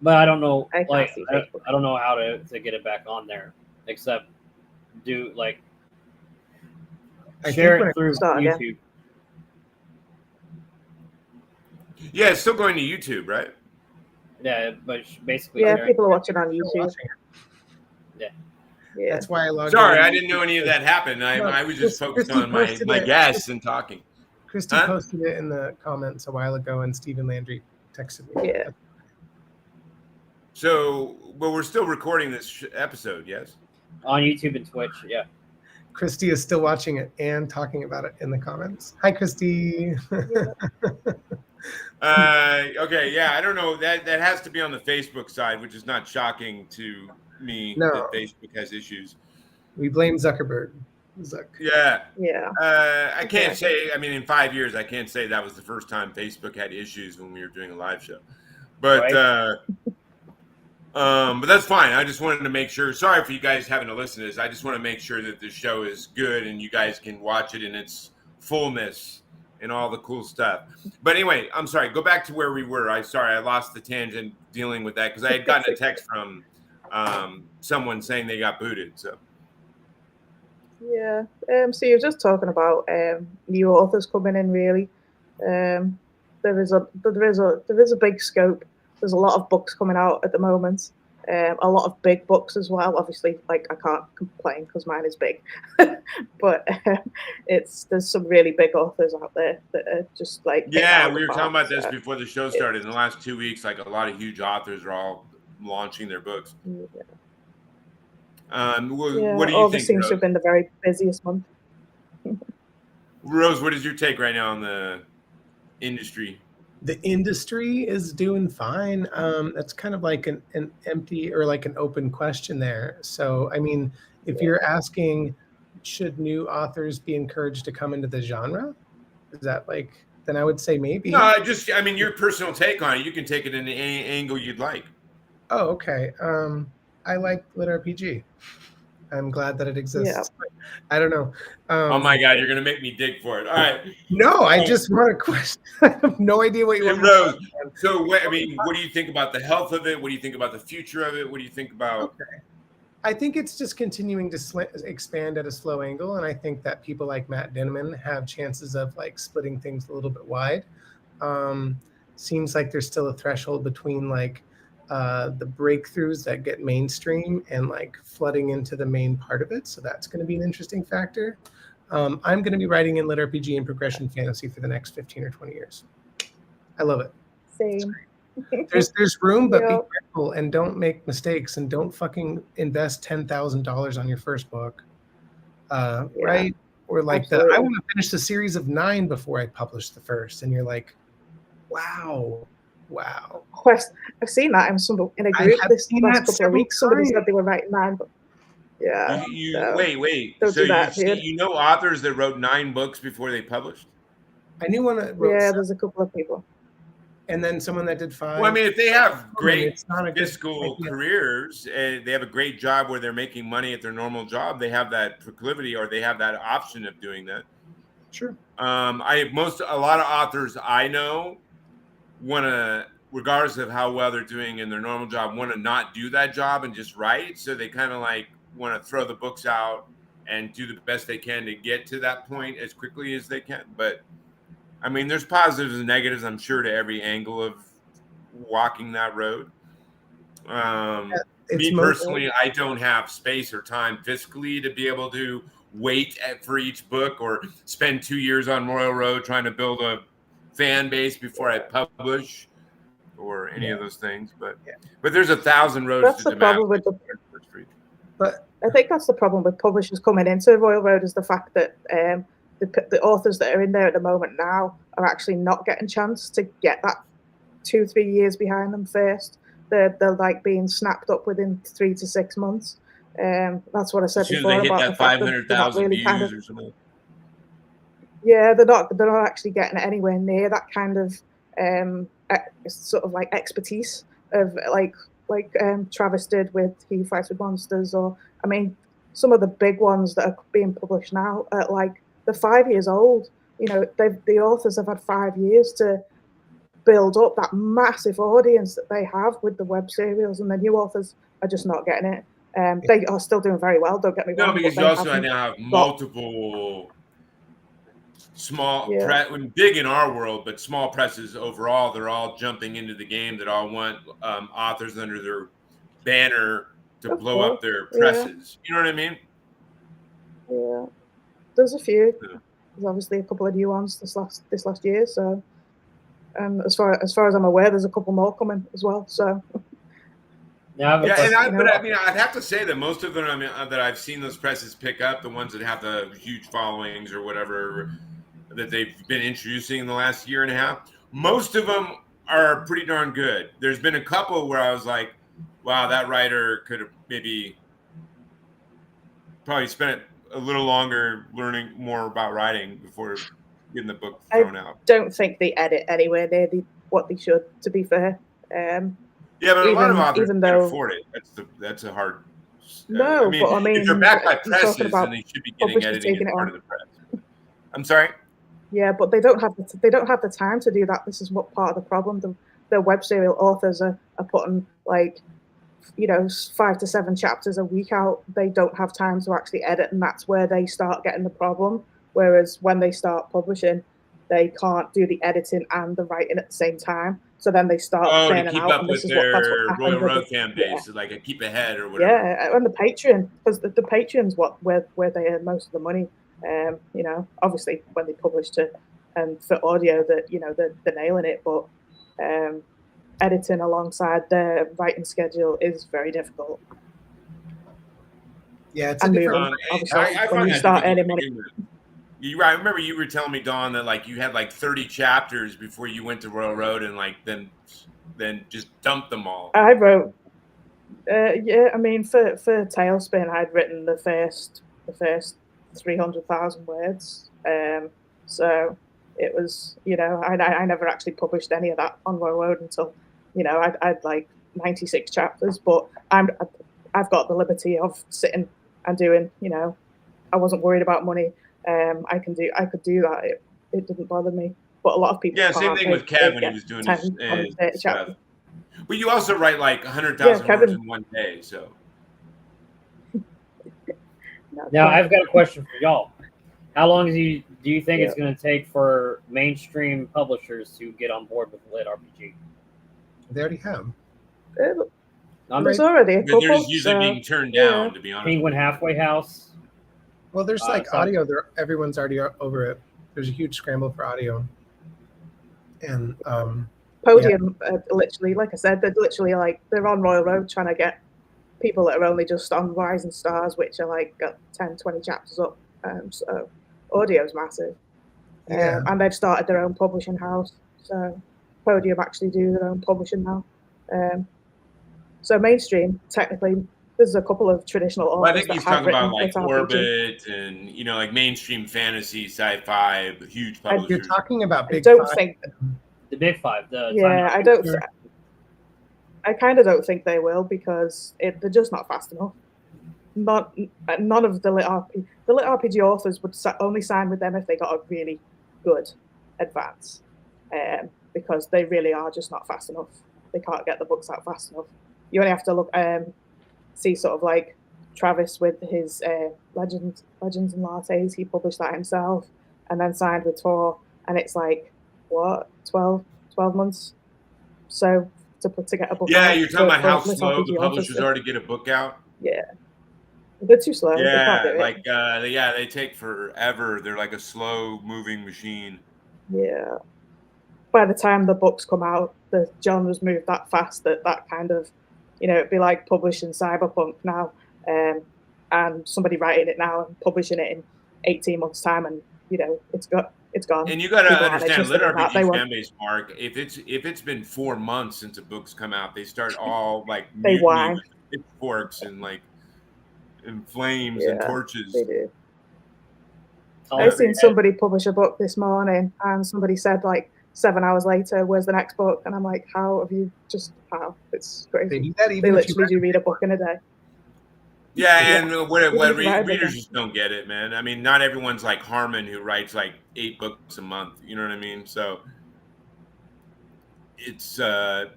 But I don't know, I don't know how to get it back on there, except do share it through YouTube. Yeah, it's still going to YouTube, right? Yeah, but basically, people are watching on YouTube. Yeah, that's why I logged. Sorry, I didn't know any of that happened. I was just focused on my guests and talking. Christy posted it in the comments a while ago, and Stephen Landry texted me. Yeah. So, but we're still recording this episode, yes? On YouTube and Twitch, yeah. Christy is still watching it and talking about it in the comments. Hi, Christy. Okay, yeah, I don't know. That has to be on the Facebook side, which is not shocking to me that Facebook has issues. We blame Zuckerberg. Yeah. Yeah. I can't say, I mean, in 5 years, I can't say that was the first time Facebook had issues when we were doing a live show. But but that's fine. I just wanted to make sure. Sorry for you guys having to listen to this. I just want to make sure that the show is good and you guys can watch it in its fullness and all the cool stuff. But anyway, I'm sorry. Go back to where we were. I lost the tangent dealing with that because I had gotten a text from someone saying they got booted. So yeah. So you're just talking about new authors coming in. Really, there is a big scope. There's a lot of books coming out at the moment. A lot of big books as well. Obviously, I can't complain because mine is big, but there's some really big authors out there that are just yeah. We were talking about this before the show started. In the last 2 weeks, a lot of huge authors are all launching their books. Yeah. What do you think? August seems to have been the very busiest month. Rose, what is your take right now on the industry? The industry is doing fine. That's kind of like an empty or like an open question there. So, I mean, if you're asking, should new authors be encouraged to come into the genre? Is that then I would say maybe. No, I mean, your personal take on it. You can take it in any angle you'd like. Oh, okay. I like LitRPG. I'm glad that it exists. Yeah. I don't know. Oh my God, you're gonna make me dig for it. All right. No, I just want to question. I have no idea what you want. Rose. So, what do you think about the health of it? What do you think about the future of it? What do you think about? Okay. I think it's just continuing to expand at a slow angle, and I think that people like Matt Dinneman have chances of like splitting things a little bit wide. Seems like there's still a threshold between like the breakthroughs that get mainstream and like flooding into the main part of it. So that's going to be an interesting factor. I'm going to be writing in LitRPG and progression fantasy for the next 15 or 20 years. I love it. Same. There's room, but be careful and don't make mistakes and don't fucking invest $10,000 on your first book, right? Or like I want to finish the series of 9 before I publish the first, and you're like, wow. I've seen that in a group this last couple of weeks. Somebody said they were writing 9 books. Yeah. Wait. So you know authors that wrote 9 books before they published? I knew one that wrote. Yeah, there's a couple of people. And then someone that did 5. Well, I mean, if they have great fiscal careers and they have a great job where they're making money at their normal job, they have that proclivity or they have that option of doing that. Sure. A lot of authors I know want to, regardless of how well they're doing in their normal job, want to not do that job and just write. So they kind of like want to throw the books out and do the best they can to get to that point as quickly as they can. But I mean, there's positives and negatives, I'm sure, to every angle of walking that road. Me personally, I don't have space or time fiscally to be able to wait for each book or spend 2 years on Royal Road trying to build a fan base before I publish or any of those things. But there's 1,000 roads that's to the problem with But I think that's the problem with publishers coming into Royal Road is the fact that the authors that are in there at the moment now are actually not getting a chance to get that 2-3 years behind them first. They're like being snapped up within 3 to 6 months. That's what I said before. They hit about that 500,000 really views or something. Yeah, they're not actually getting anywhere near that kind of sort of like expertise of like Travis did with He Fights with Monsters, or I mean, some of the big ones that are being published now are like they're 5 years old. You know, the authors have had 5 years to build up that massive audience that they have with the web serials, and the new authors are just not getting it. They are still doing very well. Don't get me wrong. No, because you also now have multiple small big in our world, but small presses overall. They're all jumping into the game. That all want authors under their banner to blow up their presses. You know what I mean? Yeah, there's a few. There's obviously a couple of new ones this last year. So, as far as I'm aware, there's a couple more coming as well. So. But I mean, I'd have to say that most of them, that I've seen those presses pick up, the ones that have the huge followings or whatever that they've been introducing in the last year and a half, most of them are pretty darn good. There's been a couple where I was like, wow, that writer could have maybe probably spent a little longer learning more about writing before getting the book thrown out. I don't think they edit anywhere near what they should, to be fair. Yeah, but a lot of authors can't afford it. That's a hard. No, but I mean, if they're backed by presses, then they should be getting editing as part of the press. I'm sorry. Yeah, but they don't have the time to do that. This is what part of the problem. The web serial authors are putting 5 to 7 chapters a week out. They don't have time to actually edit, and that's where they start getting the problem. Whereas when they start publishing, they can't do the editing and the writing at the same time. So then they start to keep up with their Royal Road fan base, like a keep ahead or whatever. Yeah, and the Patreon, because the Patreon's where they earn most of the money. Obviously when they publish and for audio, that they're nailing it, but editing alongside their writing schedule is very difficult. Yeah, it's a different. When you start earning money. I remember you were telling me, Dawn, that you had 30 chapters before you went to Royal Road, and then just dumped them all. I wrote, I mean, for Tailspin, I'd written the first 300,000 words. So it was, I never actually published any of that on Royal Road until, I'd 96 chapters. But I've got the liberty of sitting and doing, I wasn't worried about money. I could do that. It didn't bother me. But a lot of people. Yeah, same thing with Kev when he was doing his stuff. But you also write 100,000 words in one day, so. Now, I've got a question for y'all. How long do you think it's going to take for mainstream publishers to get on board with LitRPG? They already have. There's already a couple. They're just usually being turned down, to be honest. Penguin Halfway House. Well, there's audio. Everyone's already over it. There's a huge scramble for audio. And Podium, literally, like I said, they're literally they're on Royal Road trying to get people that are only just on Rising Stars, which are got 10, 20 chapters up. So audio's massive. And they've started their own publishing house. So Podium actually do their own publishing now. So mainstream, technically, there's a couple of traditional authors. Well, I think he's talking about Orbit and mainstream fantasy, sci-fi, huge publishers. You're talking about Big Five. The Big Five. I kind of don't think they will because they're just not fast enough. None of the LitRPG authors would only sign with them if they got a really good advance, because they really are just not fast enough. They can't get the books out fast enough. You only have to look, see sort of like Travis with his Legends and Lattes. He published that himself and then signed with Tor, and it's 12 months. So to get a book. Yeah, you're talking about how slow the publishers are to get a book out. Yeah, they're too slow. Yeah, they take forever. They're like a slow moving machine. Yeah. By the time the books come out, the genres move that fast that kind of, it'd be like publishing Cyberpunk now, and somebody writing it now and publishing it in 18 months' time, and it's gone. And you got to understand, LitRPG fan base, Mark. If it's been 4 months since a book's come out, they start all they whine with pitchforks and flames and torches. They do. I've seen somebody publish a book this morning, and somebody said 7 hours later, where's the next book? And I'm like, how? It's crazy. They do that even they literally do read a book in a day. Yeah, and what readers just don't get it, man. I mean, not everyone's like Harmon, who writes 8 books a month. You know what I mean? So it's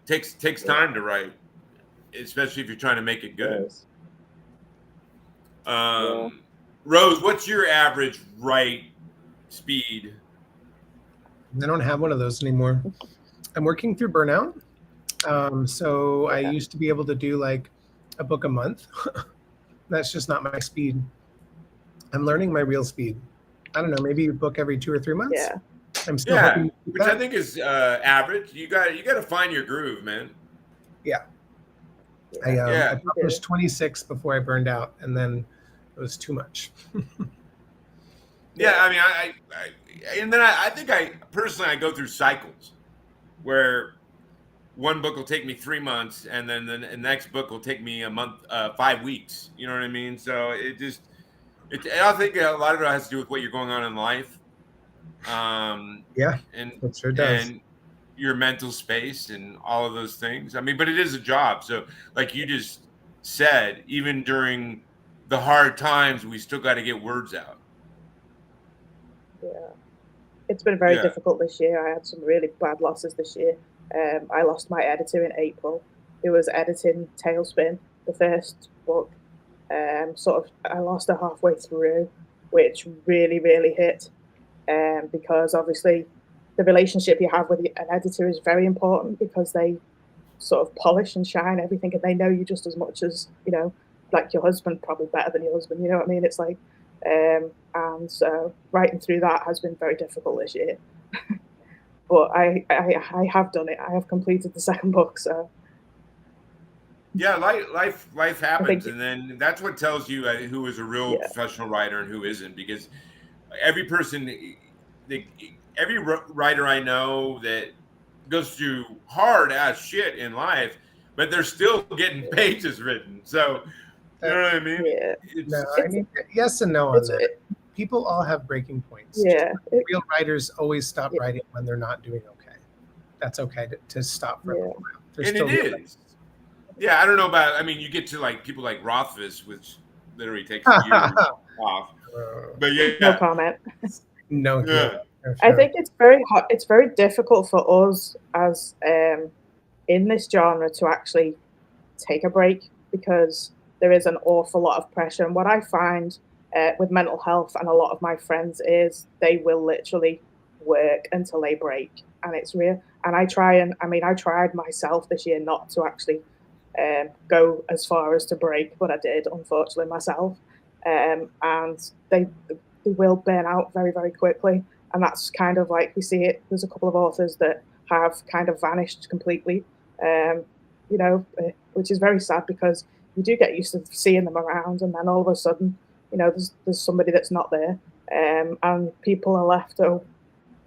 takes time to write, especially if you're trying to make it good. Rose, what's your average write speed? I don't have one of those anymore. I'm working through burnout. So I used to be able to do a book a month. That's just not my speed. I'm learning my real speed. I don't know, maybe a book every 2 or 3 months. Yeah. I'm still hoping to which I think is average. You got to find your groove, man. Yeah. I published 26 before I burned out, and then it was too much. Yeah, I mean, I think personally go through cycles where one book will take me 3 months, and then the next book will take me a month, 5 weeks. You know what I mean? So I think a lot of it has to do with what you're going on in life. And it sure does. And your mental space and all of those things. I mean, but it is a job. So like you just said, even during the hard times, we still got to get words out. Yeah. It's been very difficult this year. I had some really bad losses this year. I lost my editor in April, who was editing Tailspin, the first book. I lost her halfway through, which really, really hit. Because obviously the relationship you have with an editor is very important, because they sort of polish and shine everything, and they know you just as much as, like your husband, probably better than your husband. You know what I mean? It's and so writing through that has been very difficult this year. But I have done it. I have completed the second book. So yeah, life happens, and then that's what tells you who is a real professional writer and who isn't. Because every writer I know that goes through hard ass shit in life, but they're still getting pages written. So you know what I mean? Yeah. Yes and no on that. People all have breaking points. Yeah. Real writers always stop writing when they're not doing okay. That's okay to stop for a little while. And it is. Yeah, I don't know about, you get to people like Rothfuss, which literally takes years off. But no comment. No. Yeah. I think it's very hard. It's very difficult for us as in this genre to actually take a break, because there is an awful lot of pressure. And what I find with mental health and a lot of my friends is they will literally work until they break, and it's real. And I tried myself this year not to actually go as far as to break, but I did, unfortunately, myself. And they will burn out very, very quickly. And that's kind of like we see it. There's a couple of authors that have kind of vanished completely, which is very sad because you do get used to seeing them around, and then all of a sudden, there's somebody that's not there, and people are left. Oh,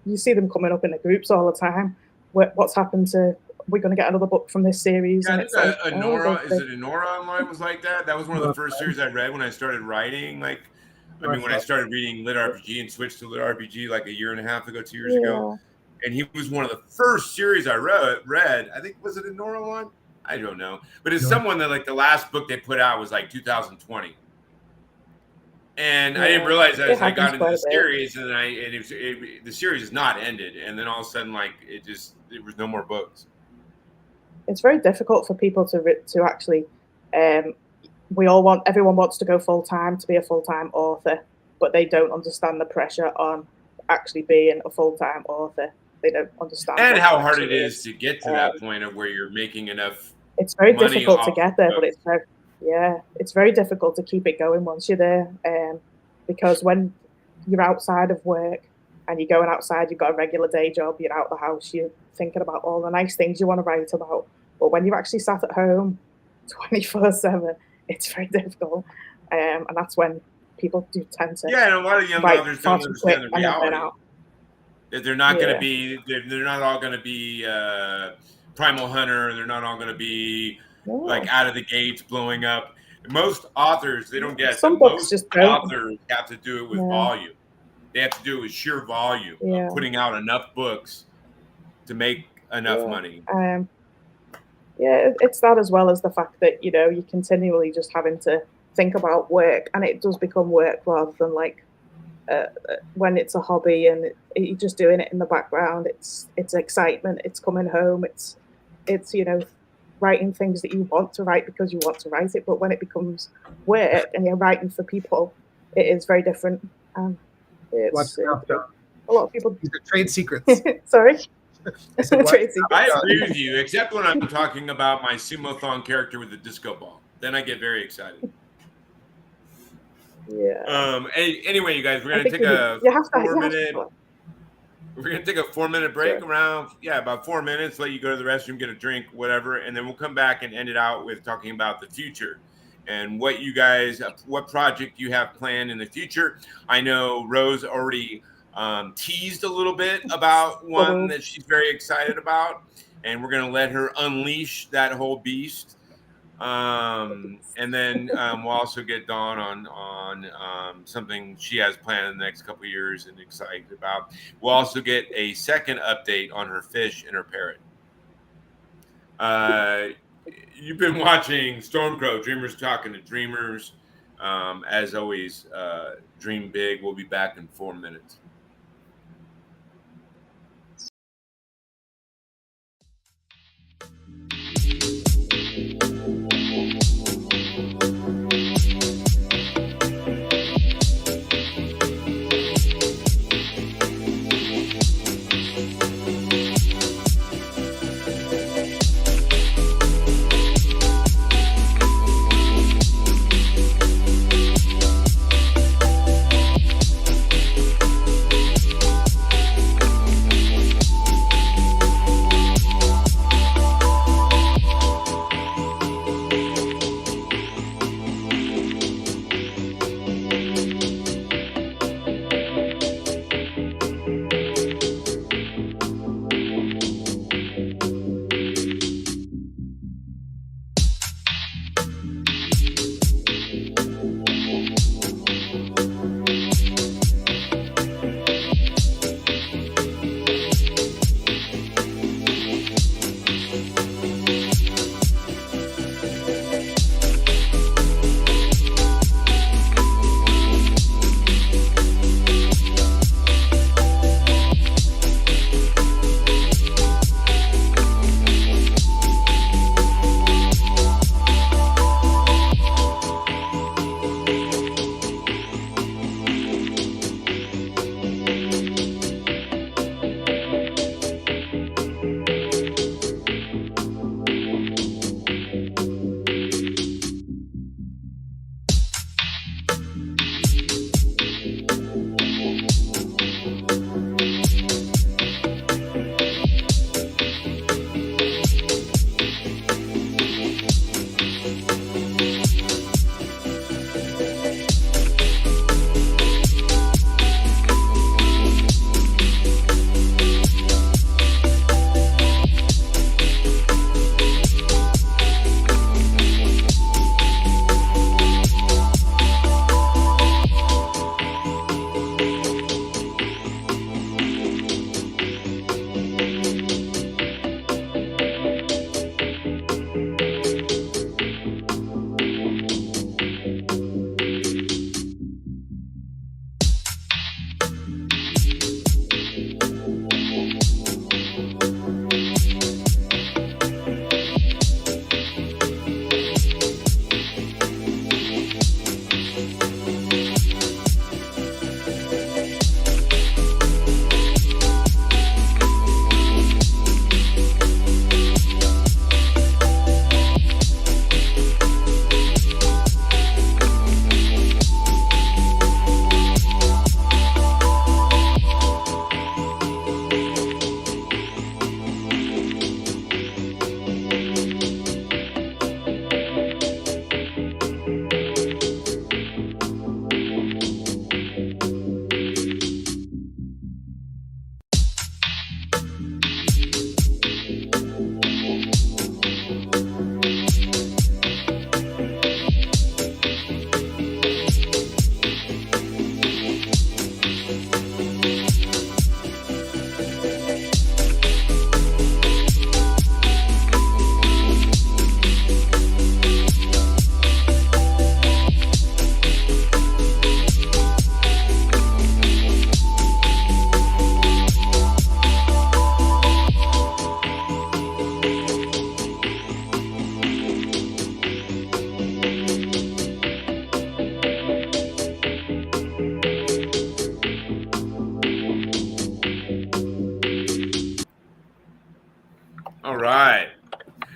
you see them coming up in the groups all the time. What's happened to? We're going to get another book from this series. Yeah, and I think Anora, is it Anora Online was like that? That was one of the first series I read when I started writing. When I started reading LitRPG and switched to LitRPG like a year and a half ago, 2 years ago. And he was one of the first series I read. I think, was it Anora Online? I don't know. But it's someone that like the last book they put out was like 2020. And I didn't realize that as I got into the series, and the series is not ended. And then all of a sudden, like there was no more books. It's very difficult for people to actually. Everyone wants to go full time to be a full time author, but they don't understand the pressure on actually being a full time author. They don't understand. And how hard it is to get to that point of where you're making enough. It's very difficult to get there, but it's very difficult to keep it going once you're there. Because when you're outside of work and you're going outside, you've got a regular day job, you're out of the house, you're thinking about all the nice things you want to write about. But when you're actually sat at home 24/7, it's very difficult. And that's when people do tend to. Yeah, and a lot of young authors don't understand the reality. That they're not going to be, they're not all going to be Primal Hunter, they're not all going to be like out of the gates blowing up. Most authors, they don't get some books. Most authors have to do it with volume. They have to do it with sheer volume of putting out enough books to make enough money. It's that, as well as the fact that you're continually just having to think about work, and it does become work rather than like when it's a hobby and you're just doing it in the background. It's excitement. It's coming home. It's writing things that you want to write because you want to write it. But when it becomes work and you're writing for people, it is very different. It's a lot of people. These are trade secrets. Sorry. I agree with you, except when I'm talking about my sumo-thon character with the disco ball. Then I get very excited. Yeah. Anyway, you guys, we're gonna take a 4-minute break around about 4 minutes. Let you go to the restroom, get a drink, whatever, and then we'll come back and end it out with talking about the future and what project you have planned in the future. I know Rose already teased a little bit about one that she's very excited about, and we're going to let her unleash that whole beast. And then we'll also get Dawn on something she has planned in the next couple of years and excited about. We'll also get a second update on her fish and her parrot. You've been watching Stormcrow, Dreamers Talking to Dreamers. As always, dream big. We'll be back in 4 minutes.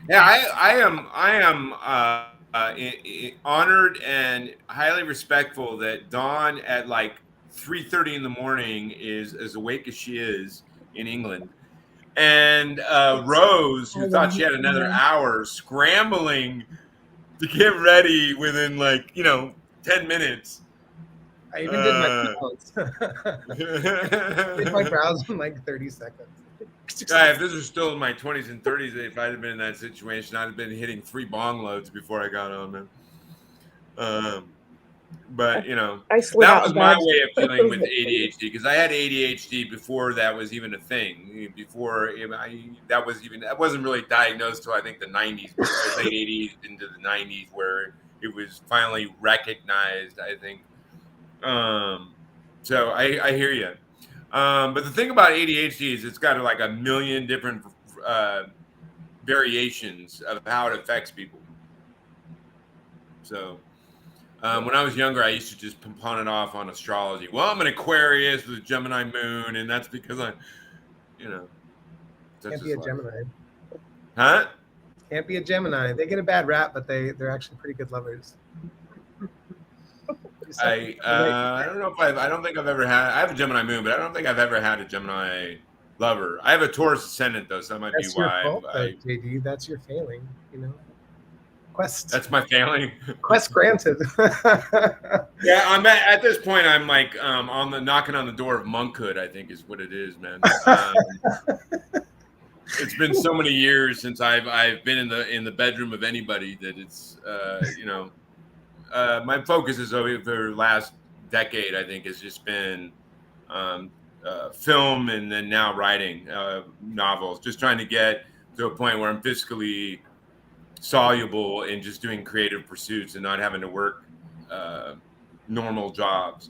Yeah, I am honored and highly respectful that Dawn at like 3:30 in the morning is as awake as she is in England, and Rose, who thought she had another hour, scrambling to get ready within 10 minutes. I even did my brows. Did my brows in like 30 seconds. Yeah, if this was still in my 20s and 30s, if I'd have been in that situation, I'd have been hitting 3 bong loads before I got on, man. But I slid that out was of my bed. way of dealing with ADHD, because I had ADHD before that was even a thing. Before that wasn't really diagnosed till I think the 90s, late 80s into the 90s, where it was finally recognized, I think. So I hear you. But the thing about ADHD is it's got like a million different variations of how it affects people. So when I was younger, I used to just pawn it off on astrology. Well, I'm an Aquarius with a Gemini moon, and that's because I, Can't be a Gemini. Huh? Can't be a Gemini. They get a bad rap, but they're actually pretty good lovers. I don't know if I don't think I've ever had. I have a Gemini moon, but I don't think I've ever had a Gemini lover. I have a Taurus ascendant though, so that might That's be why. Your fault, JD. That's your failing. Quest. That's my failing. Quest granted. Yeah, I'm at this point. I'm like on the knocking on the door of monkhood, I think is what it is, man. It's been so many years since I've been in the bedroom of anybody that it's my focus is over the last decade, I think, has just been film, and then now writing novels, just trying to get to a point where I'm fiscally soluble in just doing creative pursuits and not having to work normal jobs.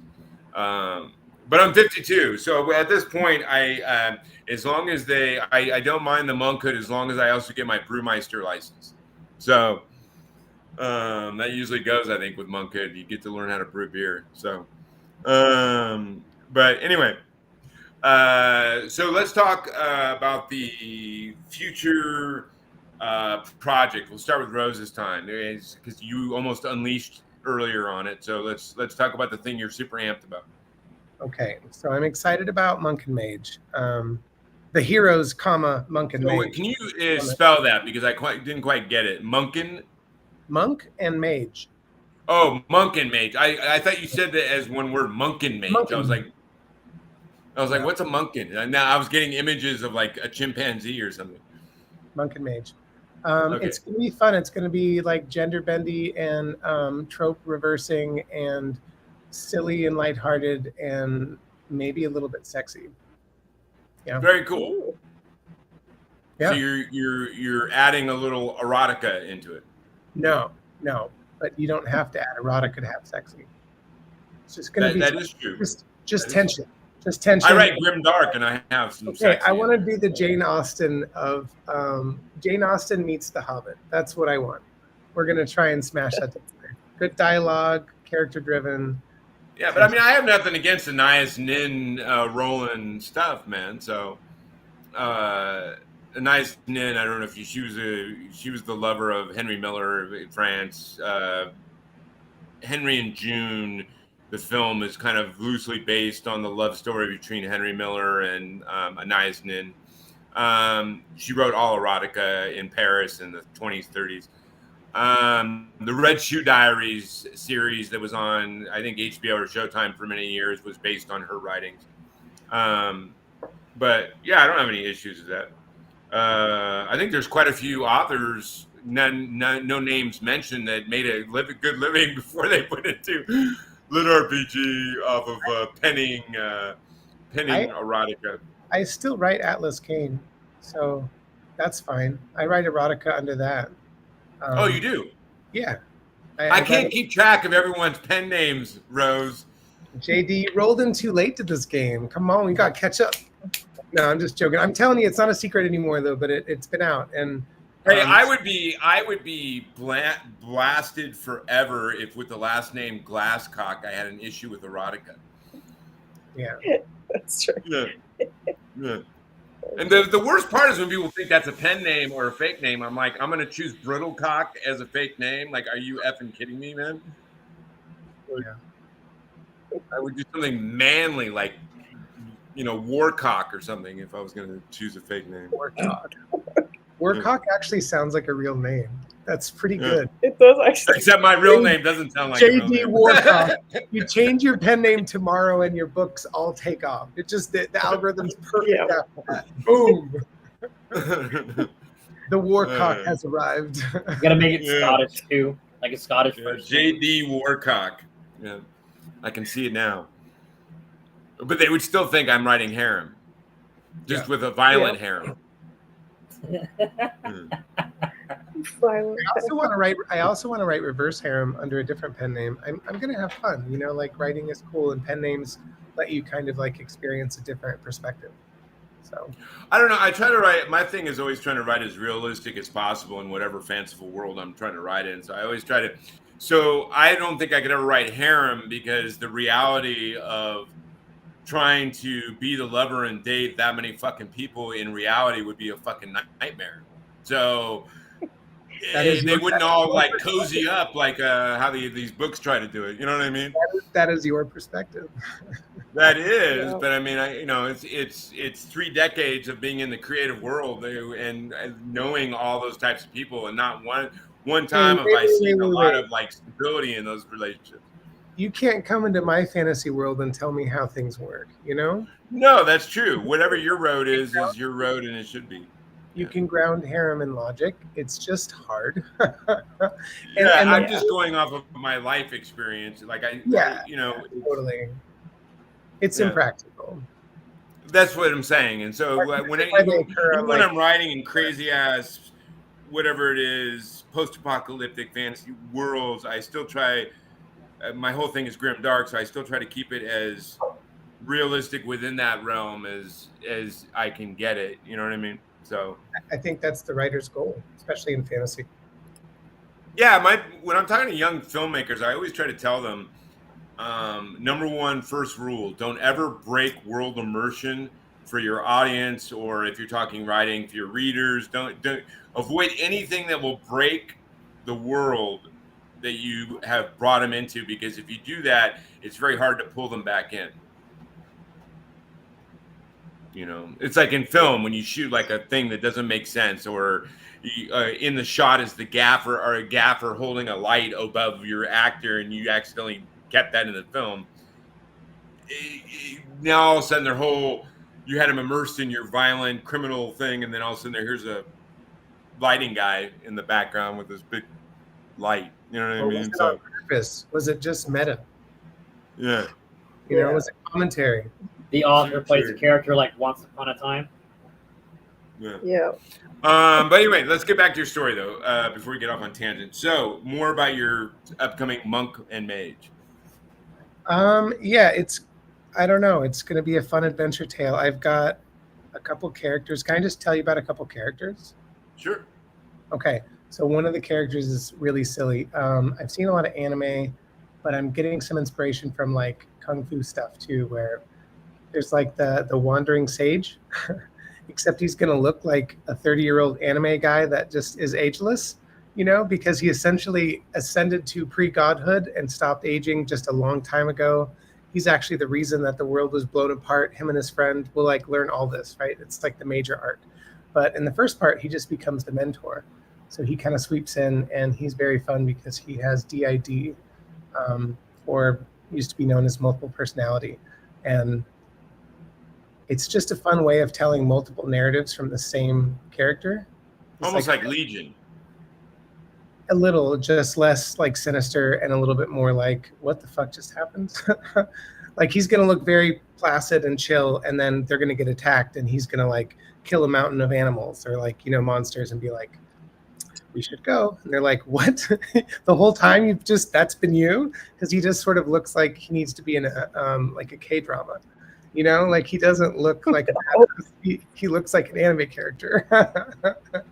But I'm 52, so at this point, as long as I don't mind the monkhood, as long as I also get my brewmeister license. So that usually goes, I think, with monkhood. You get to learn how to brew beer. So, but anyway, so let's talk about the future project. We'll start with Rose this time, because you almost unleashed earlier on it. So let's talk about the thing you're super amped about. Okay, so I'm excited about Monk and Mage. The heroes, Monk and Mage. Can you spell that, because I didn't quite get it? Monk and Mage. Oh, Monk and Mage. I thought you said that as one word, Monk and Mage. I was like, what's a monkin? Now I was getting images of like a chimpanzee or something. Monk and Mage. Okay. It's going to be fun. It's going to be like gender bendy and trope reversing and silly and lighthearted and maybe a little bit sexy. Yeah. Very cool. Yeah. So you're adding a little erotica into it. No, but you don't have to add erotica to have sexy. It's just going to be. That is true. Just tension. Just tension. I write grim dark, and I have some. Okay, I want to do the Jane Austen of Jane Austen meets The Hobbit. That's what I want. We're going to try and smash that together. Good dialogue, character driven. Yeah, but I mean, I have nothing against the Anais Nin Roland stuff, man. So, Anais Nin, I don't know if she was the lover of Henry Miller in France. Henry and June, the film, is kind of loosely based on the love story between Henry Miller and Anais Nin. She wrote all erotica in Paris in the 20s, 30s. The Red Shoe Diaries series that was on, I think, HBO or Showtime for many years was based on her writings. But yeah, I don't have any issues with that. I think there's quite a few authors, no names mentioned, that made a good living before they put it to LitRPG off of penning erotica. I still write Atlas Kane, so that's fine. I write erotica under that. Oh, you do? Yeah. I can't keep track of everyone's pen names, Rose. JD, you rolled in too late to this game. Come on, we got to catch up. No, I'm just joking. I'm telling you, it's not a secret anymore, though. But it's been out, and hey, I would be blasted forever if, with the last name Glasscock, I had an issue with erotica. Yeah, that's true. Yeah. And the worst part is when people think that's a pen name or a fake name. I'm like, I'm gonna choose Brittlecock as a fake name. Like, are you effing kidding me, man? Yeah. I would do something manly, like Warcock or something, if I was gonna choose a fake name. Warcock. Warcock actually sounds like a real name. That's pretty good. It does actually. Except my real name doesn't sound like a real J.D. name. Warcock. You change your pen name tomorrow and your books all take off. It just, the algorithm's perfect after that. Boom. The Warcock has arrived. You gotta make it Scottish too, like a Scottish first. J.D. Warcock. Yeah, I can see it now. But they would still think I'm writing harem, just with a violent harem. I also want to write reverse harem under a different pen name. I'm gonna have fun, like writing is cool, and pen names let you kind of like experience a different perspective. So I don't know. I try to write. My thing is always trying to write as realistic as possible in whatever fanciful world I'm trying to write in. So I always try to. So I don't think I could ever write harem because the reality of trying to be the lover and date that many fucking people in reality would be a fucking nightmare. So they wouldn't all like cozy up like how these books try to do it. You know what I mean? That is your perspective. That is, but I mean, it's 3 decades of being in the creative world and knowing all those types of people, and not one time have I seen a lot of like stability in those relationships. You can't come into my fantasy world and tell me how things work, No, that's true. Whatever your road is your road, and it should be. You can ground harem in logic. It's just hard. I'm just going off of my life experience. Like totally. It's impractical. That's what I'm saying. And so when I'm writing in crazy ass, whatever it is, post-apocalyptic fantasy worlds, I still try. My whole thing is grim dark, so I still try to keep it as realistic within that realm as I can get it. You know what I mean? So I think that's the writer's goal, especially in fantasy. Yeah, when I'm talking to young filmmakers, I always try to tell them, number one, first rule: don't ever break world immersion for your audience, or if you're talking writing for your readers, don't avoid anything that will break the world that you have brought them into, because if you do that, it's very hard to pull them back in. It's like in film when you shoot like a thing that doesn't make sense, or in the shot is the gaffer or a gaffer holding a light above your actor, and you accidentally kept that in the film. Now all of a sudden you had them immersed in your violent criminal thing, and then all of a sudden here's a lighting guy in the background with this big light. You know what I mean? Was it on purpose? Was it just meta? Yeah. Was it commentary? The author plays a character like Once Upon a Time. Yeah. But anyway, let's get back to your story though, before we get off on tangent. So more about your upcoming Monk and Mage. I don't know. It's going to be a fun adventure tale. I've got a couple characters. Can I just tell you about a couple characters? Sure. Okay. So one of the characters is really silly. I've seen a lot of anime, but I'm getting some inspiration from like Kung Fu stuff too, where there's like the wandering sage, except he's going to look like a 30-year-old anime guy that just is ageless, because he essentially ascended to pre-godhood and stopped aging just a long time ago. He's actually the reason that the world was blown apart. Him and his friend will like learn all this, right? It's like the major arc. But in the first part, he just becomes the mentor. So he kind of sweeps in, and he's very fun because he has DID, or used to be known as multiple personality. And it's just a fun way of telling multiple narratives from the same character. It's almost like Legion. A little, just less like sinister and a little bit more like, what the fuck just happened? Like he's going to look very placid and chill, and then they're going to get attacked, and he's going to like kill a mountain of animals or like, monsters, and be like, we should go. And they're like, what? The whole time that's been you? Because he just sort of looks like he needs to be in a like a K-drama. You know, like he doesn't look like a badass. He looks like an anime character.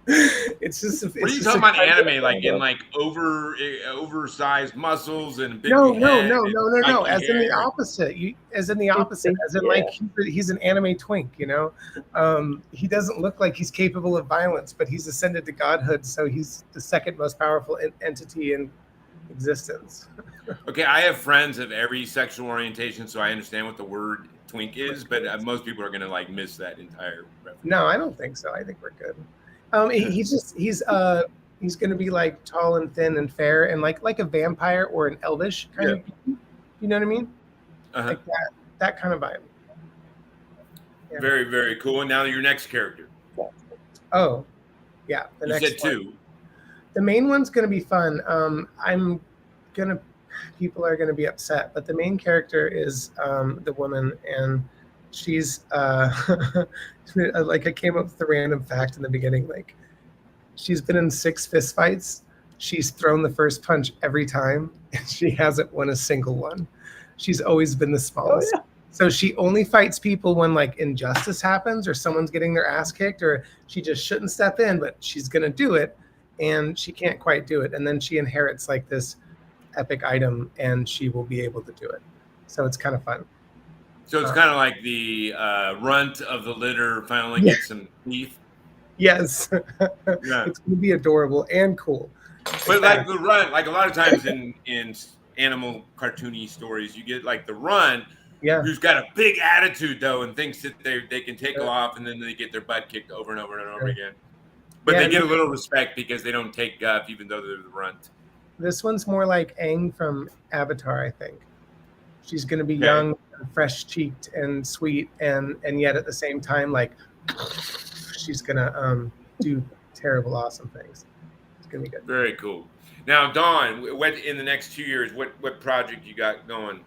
It's just. What are you talking about anime? Like in like oversized muscles and big No, head and no. spiky As in the hair? opposite. As in the opposite. As in like he's an anime twink. You know, he doesn't look like he's capable of violence, but he's ascended to godhood, so he's the second most powerful entity in existence. Okay, I have friends of every sexual orientation, so I understand what the word twink is, but most people are gonna like miss that entire reference. No, I don't think so. I think we're good. He's gonna be like tall and thin and fair and like a vampire or an elvish kind of. You know what I mean? Like that kind of vibe. Yeah. Very, very cool. And now your next character. Oh, yeah. The you next said two. The main one's gonna be fun. People are gonna be upset, but the main character is the woman, and she's like I came up with a random fact in the beginning. Like she's been in 6 fist fights. She's thrown the first punch every time, and she hasn't won a single one. She's always been the smallest. Oh, yeah. So she only fights people when like injustice happens or someone's getting their ass kicked, or she just shouldn't step in, but she's gonna do it, and she can't quite do it. And then she inherits like this epic item, and she will be able to do it. So it's kind of fun. So it's kind of like the runt of the litter finally gets some teeth. Yes. Yeah. It's going to be adorable and cool. But like the runt, like a lot of times in animal cartoony stories, you get like the runt who's got a big attitude though and thinks that they can take off, and then they get their butt kicked over and over and over again. But they get a little respect because they don't take guff even though they're the runt. This one's more like Aang from Avatar, I think. She's going to be young, and fresh-cheeked, and sweet, and yet at the same time, like she's going to do terrible, awesome things. It's going to be good. Very cool. Now, Dawn, what in the next 2 years, what project you got going?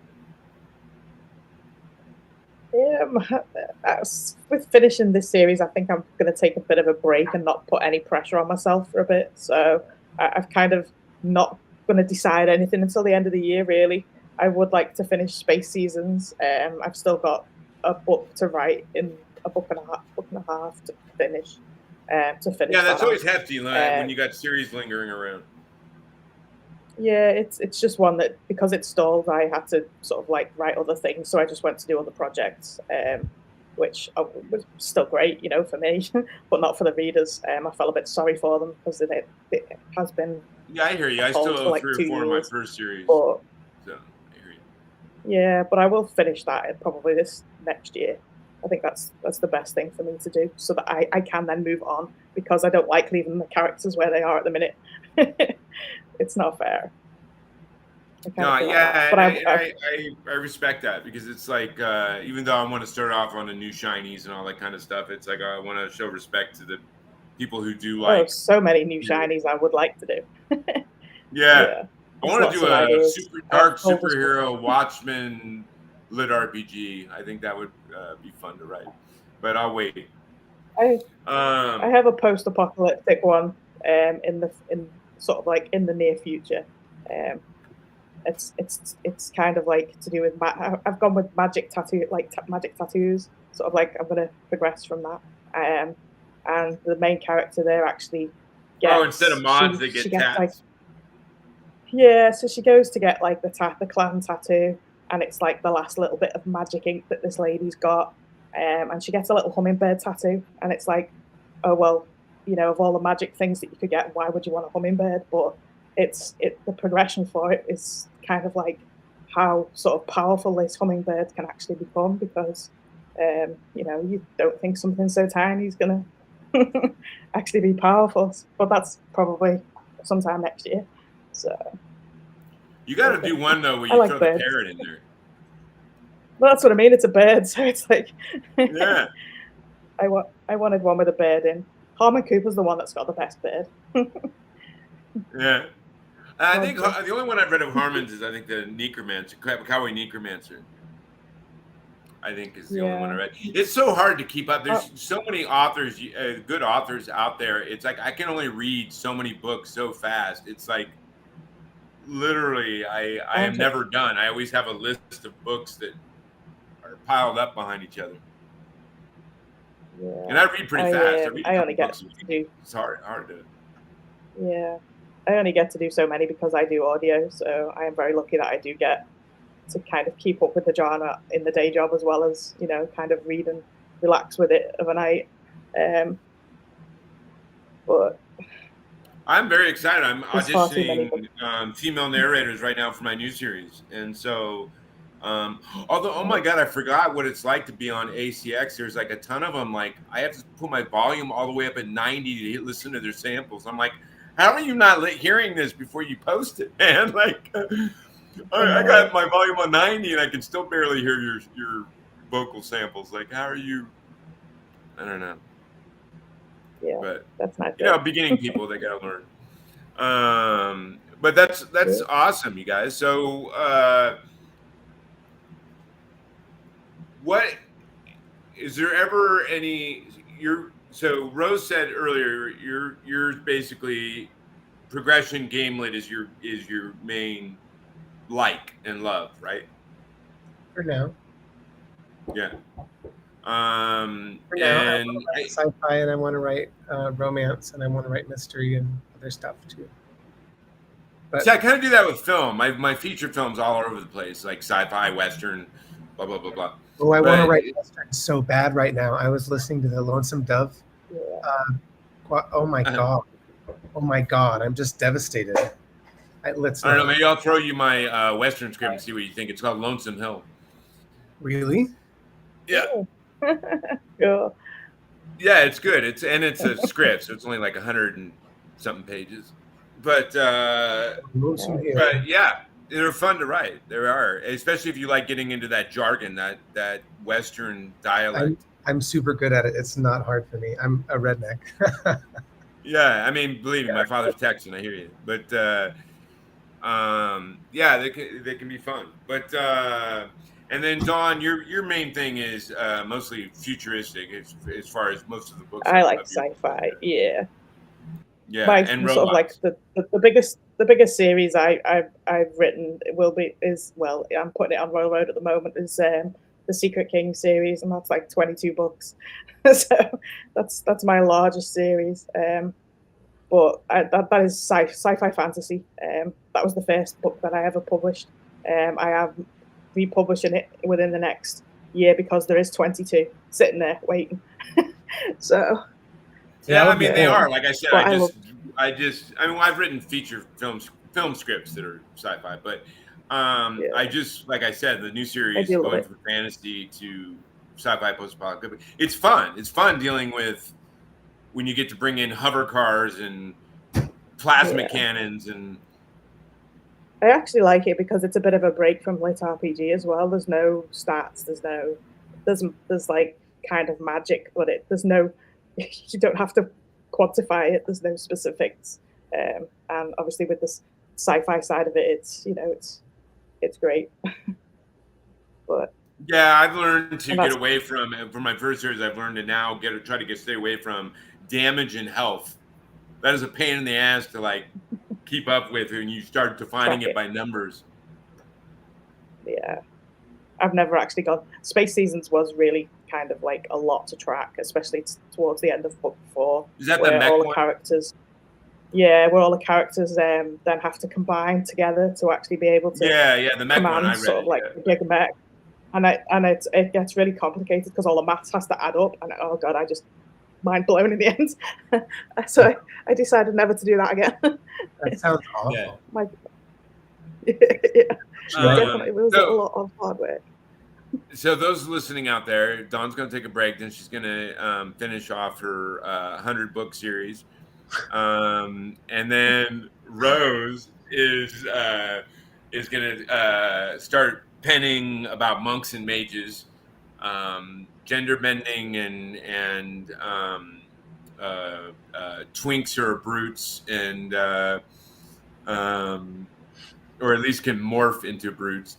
With finishing this series, I think I'm going to take a bit of a break and not put any pressure on myself for a bit. So I've kind of not going to decide anything until the end of the year, really. I would like to finish Space Seasons. I've still got a book to write in a book and a half to finish. Yeah, that's always hefty when you got series lingering around. Yeah, it's just one that because it stalled, I had to sort of like write other things. So I just went to do other projects, which was still great, you know, for me, but not for the readers. I felt a bit sorry for them because it has been. Yeah, I hear you. I still owe like 3 or 4 of my first series. But, so I hear you. Yeah, but I will finish that probably this next year. I think that's the best thing for me to do, so that I can then move on, because I don't like leaving the characters where they are at the minute. It's not fair. I respect that, because it's like even though I want to start off on the new shinies and all that kind of stuff, it's like I want to show respect to the people who do like. Oh, so many new shinies I would like to do. Yeah. I want to do a super dark superhero Watchmen LitRPG. I think that would be fun to write, but I'll wait. I have a post-apocalyptic one in sort of like in the near future. It's kind of like to do with I've gone with magic tattoos. Sort of like I'm going to progress from that. And the main character there actually gets. Instead of mods, they get tats. Yeah, so she goes to get like the clan tattoo, and it's like the last little bit of magic ink that this lady's got, and she gets a little hummingbird tattoo, and it's like, oh well, you know, of all the magic things that you could get, why would you want a hummingbird? But the progression for it is kind of like how sort of powerful this hummingbird can actually become, because you know, you don't think something so tiny is gonna actually be powerful, but that's probably sometime next year. So you got to do one though where you throw the parrot in there. Well, that's what I mean. It's a bird, so it's like yeah. I wanted one with a bird in. Harmon Cooper's the one that's got the best bird. Yeah, I think the only one I've read of Harmon's is I think the Necromancer, Cowboy Necromancer. I think is the only one I read. It's so hard to keep up. There's so many authors, good authors out there. It's like I can only read so many books so fast. It's like literally I am never done. I always have a list of books that piled up behind each other. Yeah. And I read pretty fast. I read a couple books a week. It's hard to. Yeah, I only get to do so many because I do audio, so I am very lucky that I do get to kind of keep up with the genre in the day job as well as, you know, kind of read and relax with it of a night. But I'm very excited. I'm auditioning female narrators right now for my new series, and so although, oh my god, I forgot what it's like to be on ACX. There's like a ton of them. Like I have to put my volume all the way up at 90 to listen to their samples. I'm like, how are you not hearing this before you post it, man? Like I got my volume on 90 and I can still barely hear your vocal samples. Like, how are you? I don't know. Yeah, but that's not good. You know, beginning people, they gotta learn. But that's awesome, you guys. So what is there ever any so Rose said earlier you're basically progression gamelit is your main like and love, right? For now. Yeah. For now, I want to write sci-fi and I want to write romance and I want to write mystery and other stuff too. But see, I kind of do that with film. My feature film's all over the place, like sci-fi, western, blah blah blah blah. Oh, I want to write western so bad right now. I was listening to The Lonesome Dove. Oh my god! Oh my god! I'm just devastated. I don't know. Maybe I'll throw you my western script and see what you think. It's called Lonesome Hill. Really? Yeah. Yeah. Yeah, it's good. It's a script, so it's only like 100 and something pages. But yeah, they're fun to write. There are, especially if you like getting into that jargon, that Western dialect. I'm super good at it. It's not hard for me. I'm a redneck. Yeah, I mean, believe me, my father's Texan. I hear you, but yeah, they can be fun. But and then Dawn, your main thing is mostly futuristic, as far as most of the books. I like sci-fi. Yeah. Yeah, and sort of like the biggest series I've written I'm putting it on Royal Road at the moment is the Secret King series, and that's like 22 books. So that's my largest series. But that is sci-fi fantasy. That was the first book that I ever published. I am republishing it within the next year because there is 22 sitting there waiting. So. Yeah, I mean they are. Like I said, I mean I've written feature film scripts that are sci-fi, but I just, like I said, the new series going from fantasy to sci-fi post-apocalyptic. It's fun. It's fun dealing with when you get to bring in hover cars and plasma cannons and. I actually like it because it's a bit of a break from LitRPG as well. There's no stats. There's like kind of magic, but there's no. You don't have to quantify it. There's no specifics, and obviously with this sci-fi side of it, it's great. But yeah, I've learned to get away from my first series. I've learned to now try to stay away from damage and health. That is a pain in the ass to like keep up with, and you start defining it by numbers. Yeah, I've never actually gone. Space Seasons was really kind of like a lot to track, especially towards the end of book 4. Is that the mech one? Characters? Yeah, where all the characters then have to combine together to actually be able to. The mech one I read. Sort of like the big mech, and it gets really complicated because all the maths has to add up, and oh god, I just mind blown in the end. So I decided never to do that again. That sounds awful. Yeah. Definitely, it was a lot of hard work. So those listening out there, Dawn's going to take a break. Then she's going to finish off her 100-book series. And then Rose is going to start penning about monks and mages, gender bending and twinks are brutes and or at least can morph into brutes.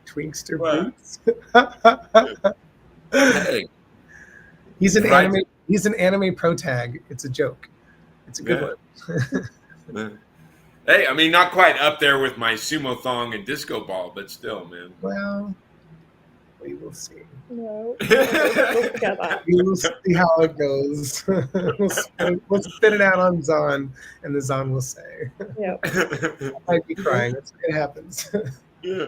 Twinkster brutes. Hey. He's an anime pro tag. It's a joke. It's a good one. Hey, I mean, not quite up there with my sumo thong and disco ball, but still, man. Well, we will see. No, don't forget that. We will see how it goes. we'll spit it out on Zahn, and the Zahn will say. Yeah. I'd be crying. It happens. Yeah.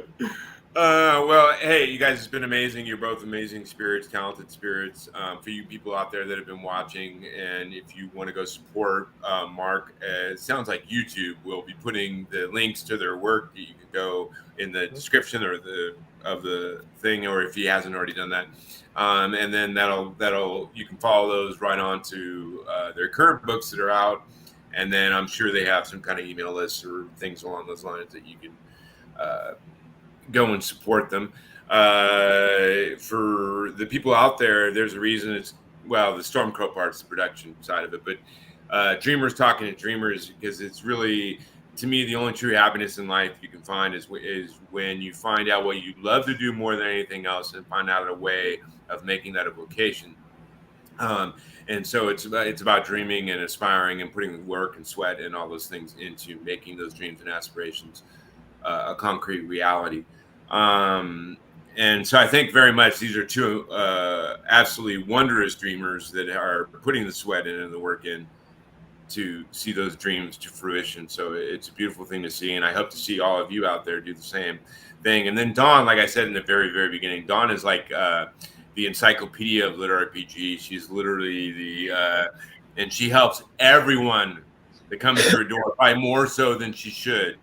Well, hey, you guys, it's been amazing. You're both amazing spirits, talented spirits. For you people out there that have been watching, and if you want to go support Mark, it sounds like YouTube will be putting the links to their work. You can go in the description or of the thing, or if he hasn't already done that, and then that'll you can follow those right on to their current books that are out, and then I'm sure they have some kind of email list or things along those lines that you can go and support them. For the people out there, there's a reason the Stormcrow part's the production side of it, but Dreamers talking to Dreamers, because it's really, to me, the only true happiness in life you can find is when you find out what you love to do more than anything else, and find out a way of making that a vocation. And so it's about dreaming and aspiring and putting work and sweat and all those things into making those dreams and aspirations a concrete reality. And so I think very much these are two absolutely wondrous dreamers that are putting the sweat in and the work in to see those dreams to fruition. So it's a beautiful thing to see, and I hope to see all of you out there do the same thing. And then Dawn, like I said in the very, very beginning, Dawn is like the encyclopedia of LitRPG. She's literally and she helps everyone that comes to her door, probably more so than she should.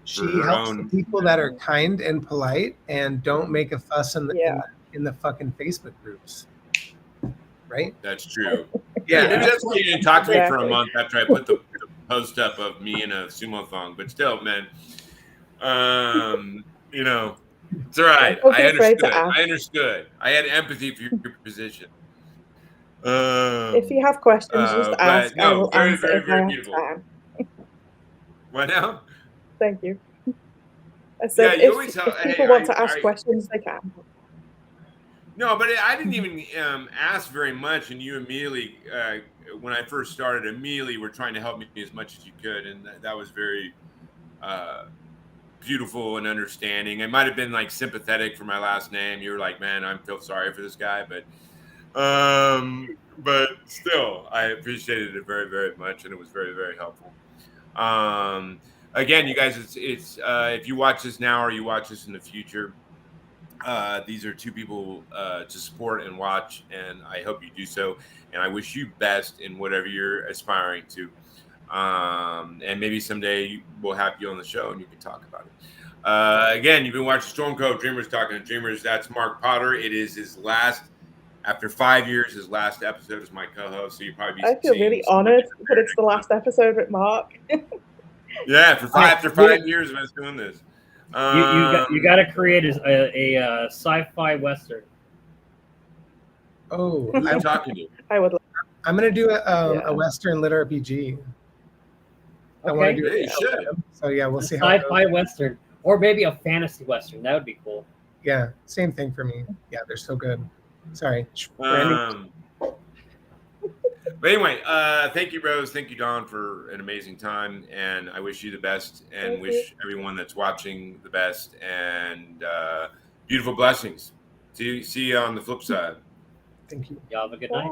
She helps the people that are kind and polite and don't make a fuss in the fucking Facebook groups. Right? That's true. Yeah. Maybe that's why you didn't talk to me for a month after I put the post up of me in a sumo thong. But still, man, it's all right. I understood. I had empathy for your position. If you have questions, just ask. I will answer if I have time. What now? Thank you. I said, if people want to ask questions, they can. No, but I didn't even ask very much, and you immediately, when I first started, immediately were trying to help me as much as you could, and that was very beautiful and understanding. It might have been like sympathetic for my last name. You were like, "Man, I feel sorry for this guy," but still, I appreciated it very, very much, and it was very, very helpful. Again, you guys, it's if you watch this now or you watch this in the future, these are two people to support and watch, and I hope you do so. And I wish you best in whatever you're aspiring to. And maybe someday we'll have you on the show and you can talk about it. Again, you've been watching Stormcrow Dreamers Talking to Dreamers. That's Mark Potter. It is his last, after 5 years, his last episode as my co-host. So you probably be I feel really honored that it's the last episode with Mark. Yeah, after 5 years of us doing this. You got to create a sci-fi western. Oh, I'm talking to you. I would. I'm gonna do a western lit RPG. I want to do it. So yeah, we'll see how it goes. Sci-fi western, or maybe a fantasy western. That would be cool. Yeah, same thing for me. Yeah, they're so good. Sorry. But anyway, thank you, Rose. Thank you, Dawn, for an amazing time. And I wish you the best and wish everyone that's watching the best and beautiful blessings. See you on the flip side. Thank you. Y'all have a good night.